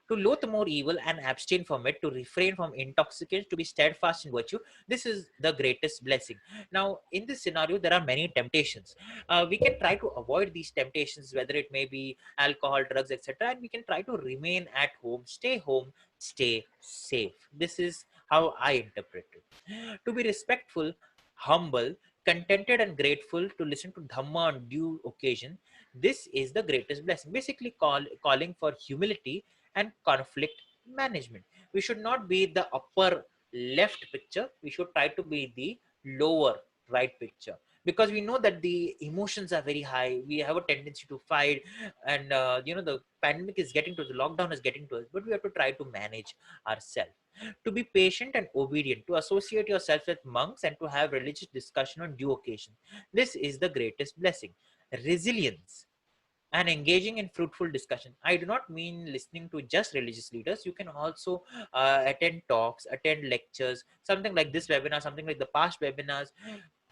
To loathe more evil and abstain from it, to refrain from intoxicants, to be steadfast in virtue. This is the greatest blessing. Now, in this scenario, there are many temptations. We can try to avoid these temptations, whether it may be alcohol, drugs, etc. And we can try to remain at home, stay safe. This is how I interpret it. To be respectful, humble, contented, and grateful, to listen to Dhamma on due occasion. This is the greatest blessing. Basically, calling for humility and conflict management. We should not be the upper left picture. We should try to be the lower right picture, because we know that the emotions are very high. We have a tendency to fight, and the pandemic is getting to us, the lockdown is getting to us, but we have to try to manage ourselves. To be patient and obedient, to associate yourself with monks, and to have religious discussion on due occasion. This is the greatest blessing. Resilience and engaging in fruitful discussion. I do not mean listening to just religious leaders. You can also attend talks, attend lectures, something like this webinar, something like the past webinars.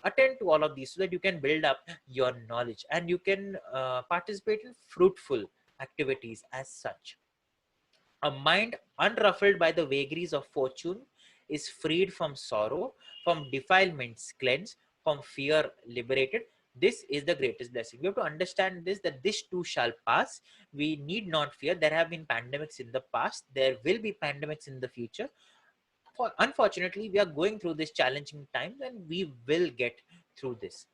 Attend to all of these so that you can build up your knowledge, and you can participate in fruitful activities as such. A mind unruffled by the vagaries of fortune is freed from sorrow, from defilements cleansed, from fear liberated. This is the greatest blessing. We have to understand this, that this too shall pass. We need not fear. There have been pandemics in the past. There will be pandemics in the future. Unfortunately, we are going through this challenging time, and we will get through this.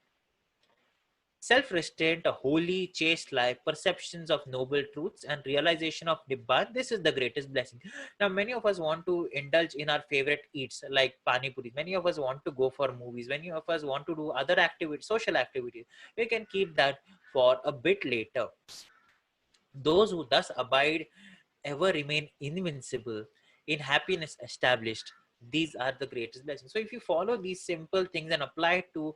Self-restraint, a holy, chaste life, perceptions of noble truths, and realization of Nibbana. This is the greatest blessing. Now, many of us want to indulge in our favorite eats like pani puri. Many of us want to go for movies. Many of us want to do other activities, social activities. We can keep that for a bit later. Those who thus abide ever remain invincible, in happiness established. These are the greatest blessings. So if you follow these simple things and apply it to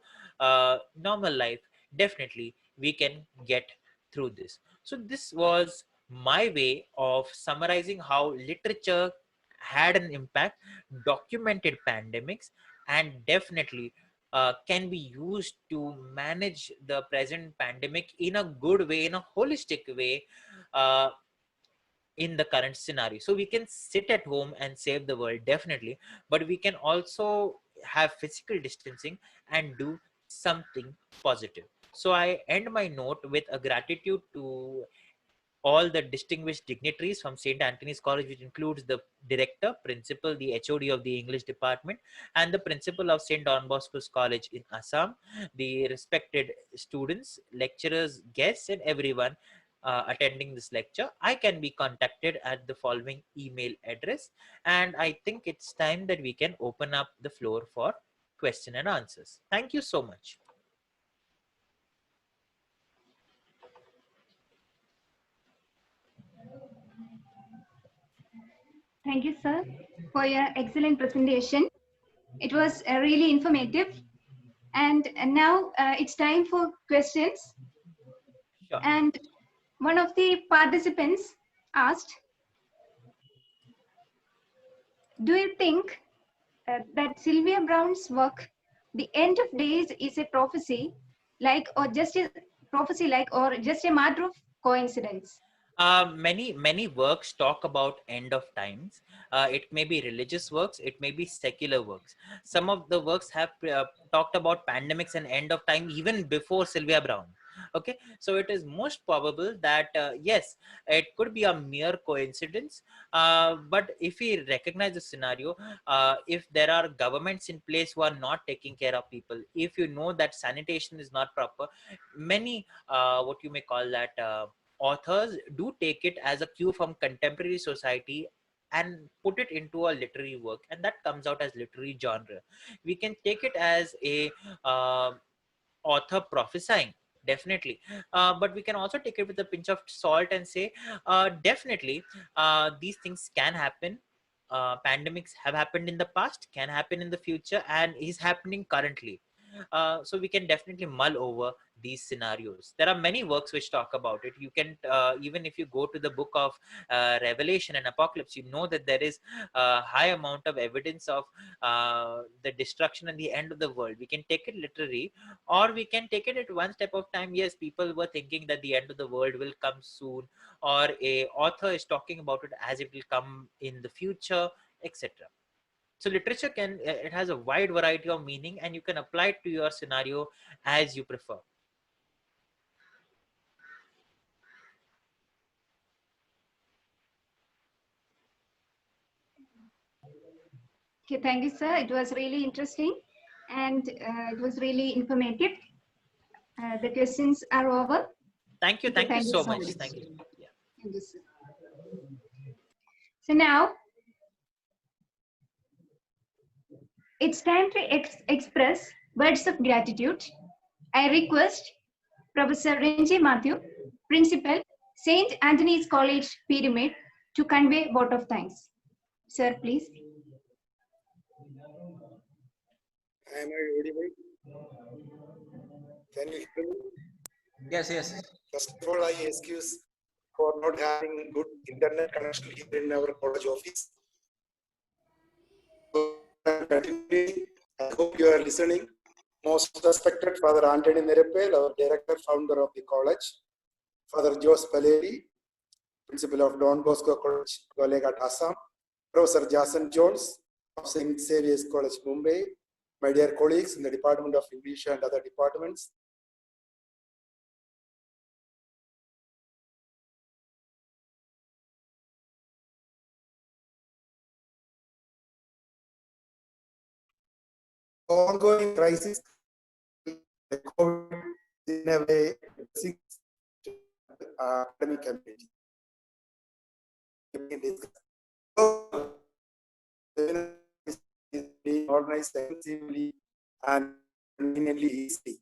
normal life, definitely we can get through this. So this was my way of summarizing how literature had an impact, documented pandemics, and definitely can be used to manage the present pandemic in a good way, in a holistic way, uh, in the current scenario. So we can sit at home and save the world, definitely, but we can also have physical distancing and do something positive. So I end my note with a gratitude to all the distinguished dignitaries from St. Antony's College, which includes the director, principal, the HOD of the English department, and the principal of St. Don Bosco's College in Assam, the respected students, lecturers, guests, and everyone attending this lecture. I can be contacted at the following email address, and I think it's time that we can open up the floor for question and answers. Thank you so much. Thank you, sir, for your excellent presentation. It was really informative. And now it's time for questions. Sure. And one of the participants asked, do you think that Sylvia Browne's work, The End of Days, is a prophecy, or just a matter of coincidence? Many works talk about end of times. It may be religious works, it may be secular works. Some of the works have talked about pandemics and end of time even before Sylvia Browne. Okay, so it is most probable that yes, it could be a mere coincidence. But if we recognize the scenario, if there are governments in place who are not taking care of people, if you know that sanitation is not proper, many what you may call that. Authors do take it as a cue from contemporary society and put it into a literary work, and that comes out as literary genre. We can take it as a author prophesying, definitely, but we can also take it with a pinch of salt and say definitely these things can happen. Pandemics have happened in the past, can happen in the future, and is happening currently. So we can definitely mull over these scenarios. There are many works which talk about it. You can even if you go to the book of Revelation and Apocalypse, you know that there is a high amount of evidence of the destruction and the end of the world. We can take it literary, or we can take it at one step of time. Yes, people were thinking that the end of the world will come soon, or a author is talking about it as it will come in the future, etc. So literature it has a wide variety of meaning, and you can apply it to your scenario as you prefer. Okay, thank you, sir. It was really interesting and it was really informative. The questions are over. Thank you. Okay, Thank you so so much. Thank you. Yeah. Thank you, sir. So now it's time to express words of gratitude. I request Professor Renji Matthew, Principal, St. Antony's College, Pyramid, to convey vote of thanks. Sir, please. Am I audible? Can you hear me? Yes, yes. First of all, I excuse for not having good internet connection here in our college office. So, I hope you are listening. Most respected Father Antony Nergal, our director, founder of the college. Father Jose Paleri, principal of Don Bosco College, Golaghat, Assam. Professor Jason Jones of St. Xavier's College, Mumbai. My dear colleagues in the Department of English and other departments. Ongoing crisis, COVID in a way, academic community. Is being organized extensively and conveniently easily.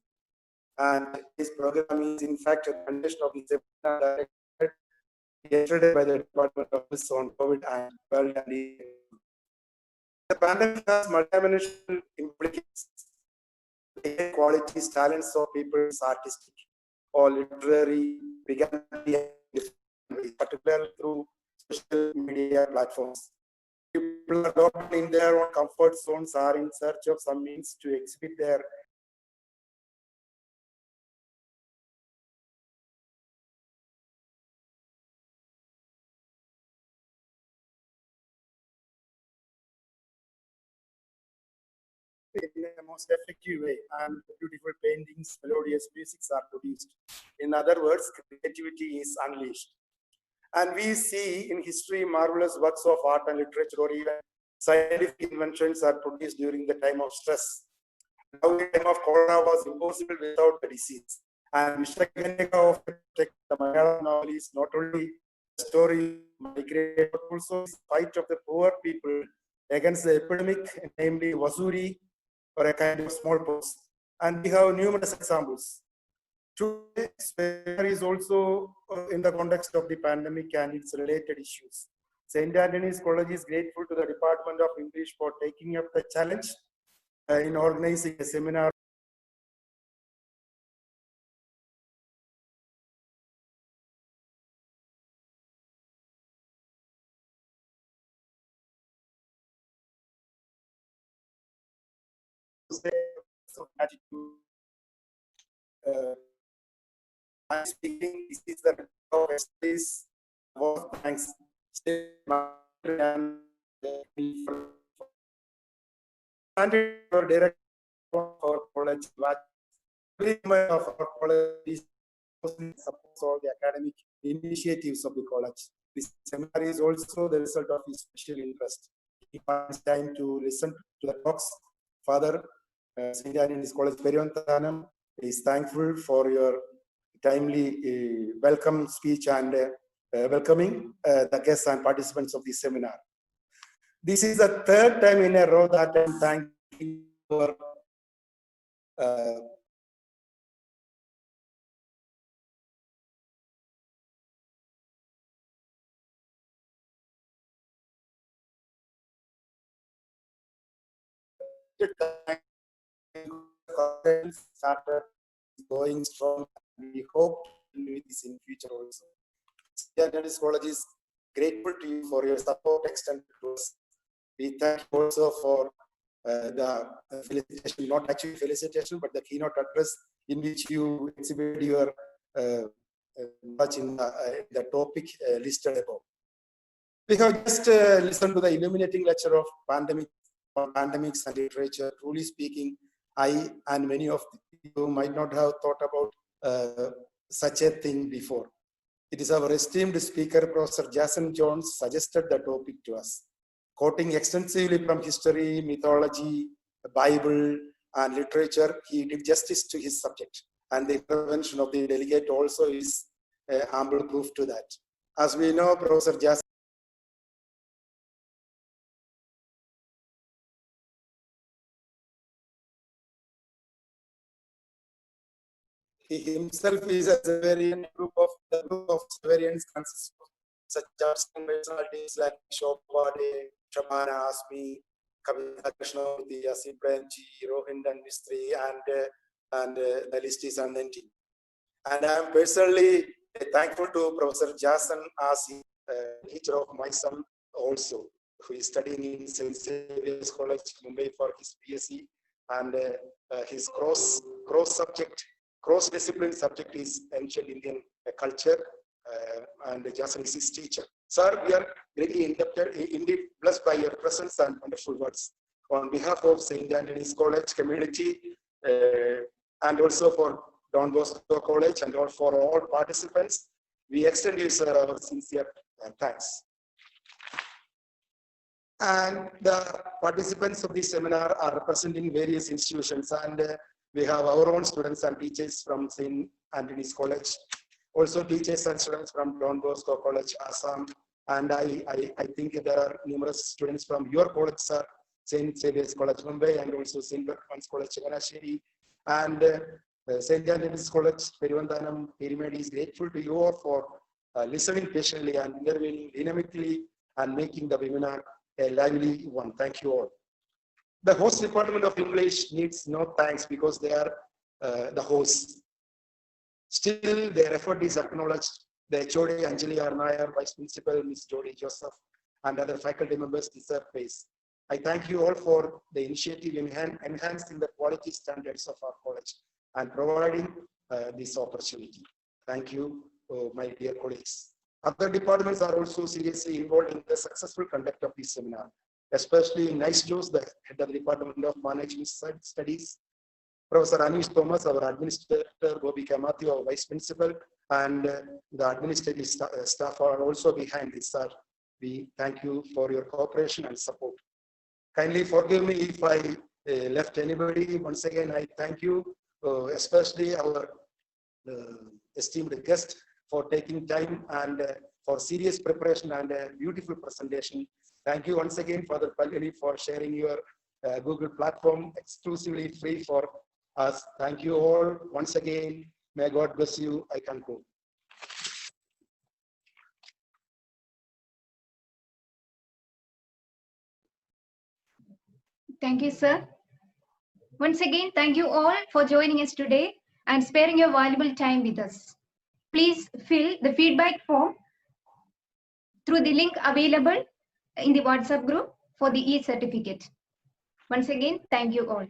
And this program is in fact a condition of the seminar directed yesterday by the Department of Health on COVID and World and the pandemic has multidimensional implications. The qualities, talents of people is artistic or literary began particularly through social media platforms. People are not in their own comfort zones, are in search of some means to exhibit their in a most effective way, and beautiful paintings, melodious musics are produced. In other words, creativity is unleashed. And we see in history marvelous works of art and literature, or even scientific inventions are produced during the time of stress. Now, the time of cholera was impossible without the disease. And Mr. Ganeka of the Mangala novel is not only a story migrated, but also the fight of the poor people against the epidemic, namely Vasuri, or a kind of smallpox. And we have numerous examples. Today, SCENEI is also in the context of the pandemic and its related issues. St. Antony's College is grateful to the Department of English for taking up the challenge in organizing a seminar. I'm speaking, this is the of studies of thanks and for director of our college, every member of our college supports all the academic initiatives of the college. This seminar is also the result of his special interest. He finds time to listen to the talks. Father, St. Antony's College, Peruvanthanam, is thankful for your timely welcome speech and welcoming the guests and participants of this seminar. This is the third time in a row that I'm thanking for started going strong. We hope to do this in future also. St. Antony's College is grateful to you for your support extended to us. We thank you also for the felicitation, not actually felicitation, but the keynote address in which you exhibited your much in the topic listed above. We have just listened to the illuminating lecture of pandemics and literature. Truly speaking, I and many of you might not have thought about such a thing before. It is our esteemed speaker, Professor Jason Jones, suggested the topic to us. Quoting extensively from history, mythology, the Bible, and literature, he did justice to his subject. And the intervention of the delegate also is ample proof to that. As we know, Professor Jason he himself is a Severian. The group of Severians consists of such personalities like Shobhade, Shamana, Asmi, Kavita Krishnamurti, Asim Premji, Rohindan Mistry, and the list is unending. And I am personally thankful to Professor Jason as teacher of my son also, who is studying in St. Xavier's College, Mumbai for his BSc, and his cross-discipline subject is ancient Indian culture, and Jason is his teacher. Sir, we are greatly indeed blessed by your presence and wonderful words. On behalf of St. Antony's College community, and also for Don Bosco College and for all participants, we extend you, sir, our sincere thanks. And the participants of this seminar are representing various institutions, and we have our own students and teachers from St. Antony's College, also teachers and students from Don Bosco College, Assam, and I think there are numerous students from your college, sir, St. Xavier's College, Mumbai, and also St. Bertman's College, Changanasheri, and St. Antony's College, Peruvanthanam, Pyramid is grateful to you all for listening patiently and intervening dynamically and making the webinar a lively one. Thank you all. The host Department of English needs no thanks because they are the hosts. Still, their effort is acknowledged. The HOD Anjali Arnayar, Vice Principal Ms. Jody Joseph, and other faculty members deserve praise. I thank you all for the initiative enhancing the quality standards of our college and providing this opportunity. Thank you, my dear colleagues. Other departments are also seriously involved in the successful conduct of this seminar, especially Nice Joes, the head of the Department of Management Studies, Professor Anish Thomas, our administrator, Gobi Kamathi, our vice principal, and the administrative staff are also behind this, sir. We thank you for your cooperation and support. Kindly forgive me if I left anybody. Once again, I thank you, especially our esteemed guest, for taking time and for serious preparation and a beautiful presentation. Thank you once again, Father Palgani, for sharing your Google platform exclusively free for us. Thank you all once again. May God bless you. I conclude. Thank you, sir. Once again, thank you all for joining us today and sparing your valuable time with us. Please fill the feedback form through the link available in the WhatsApp group for the e-certificate. Once again, thank you all.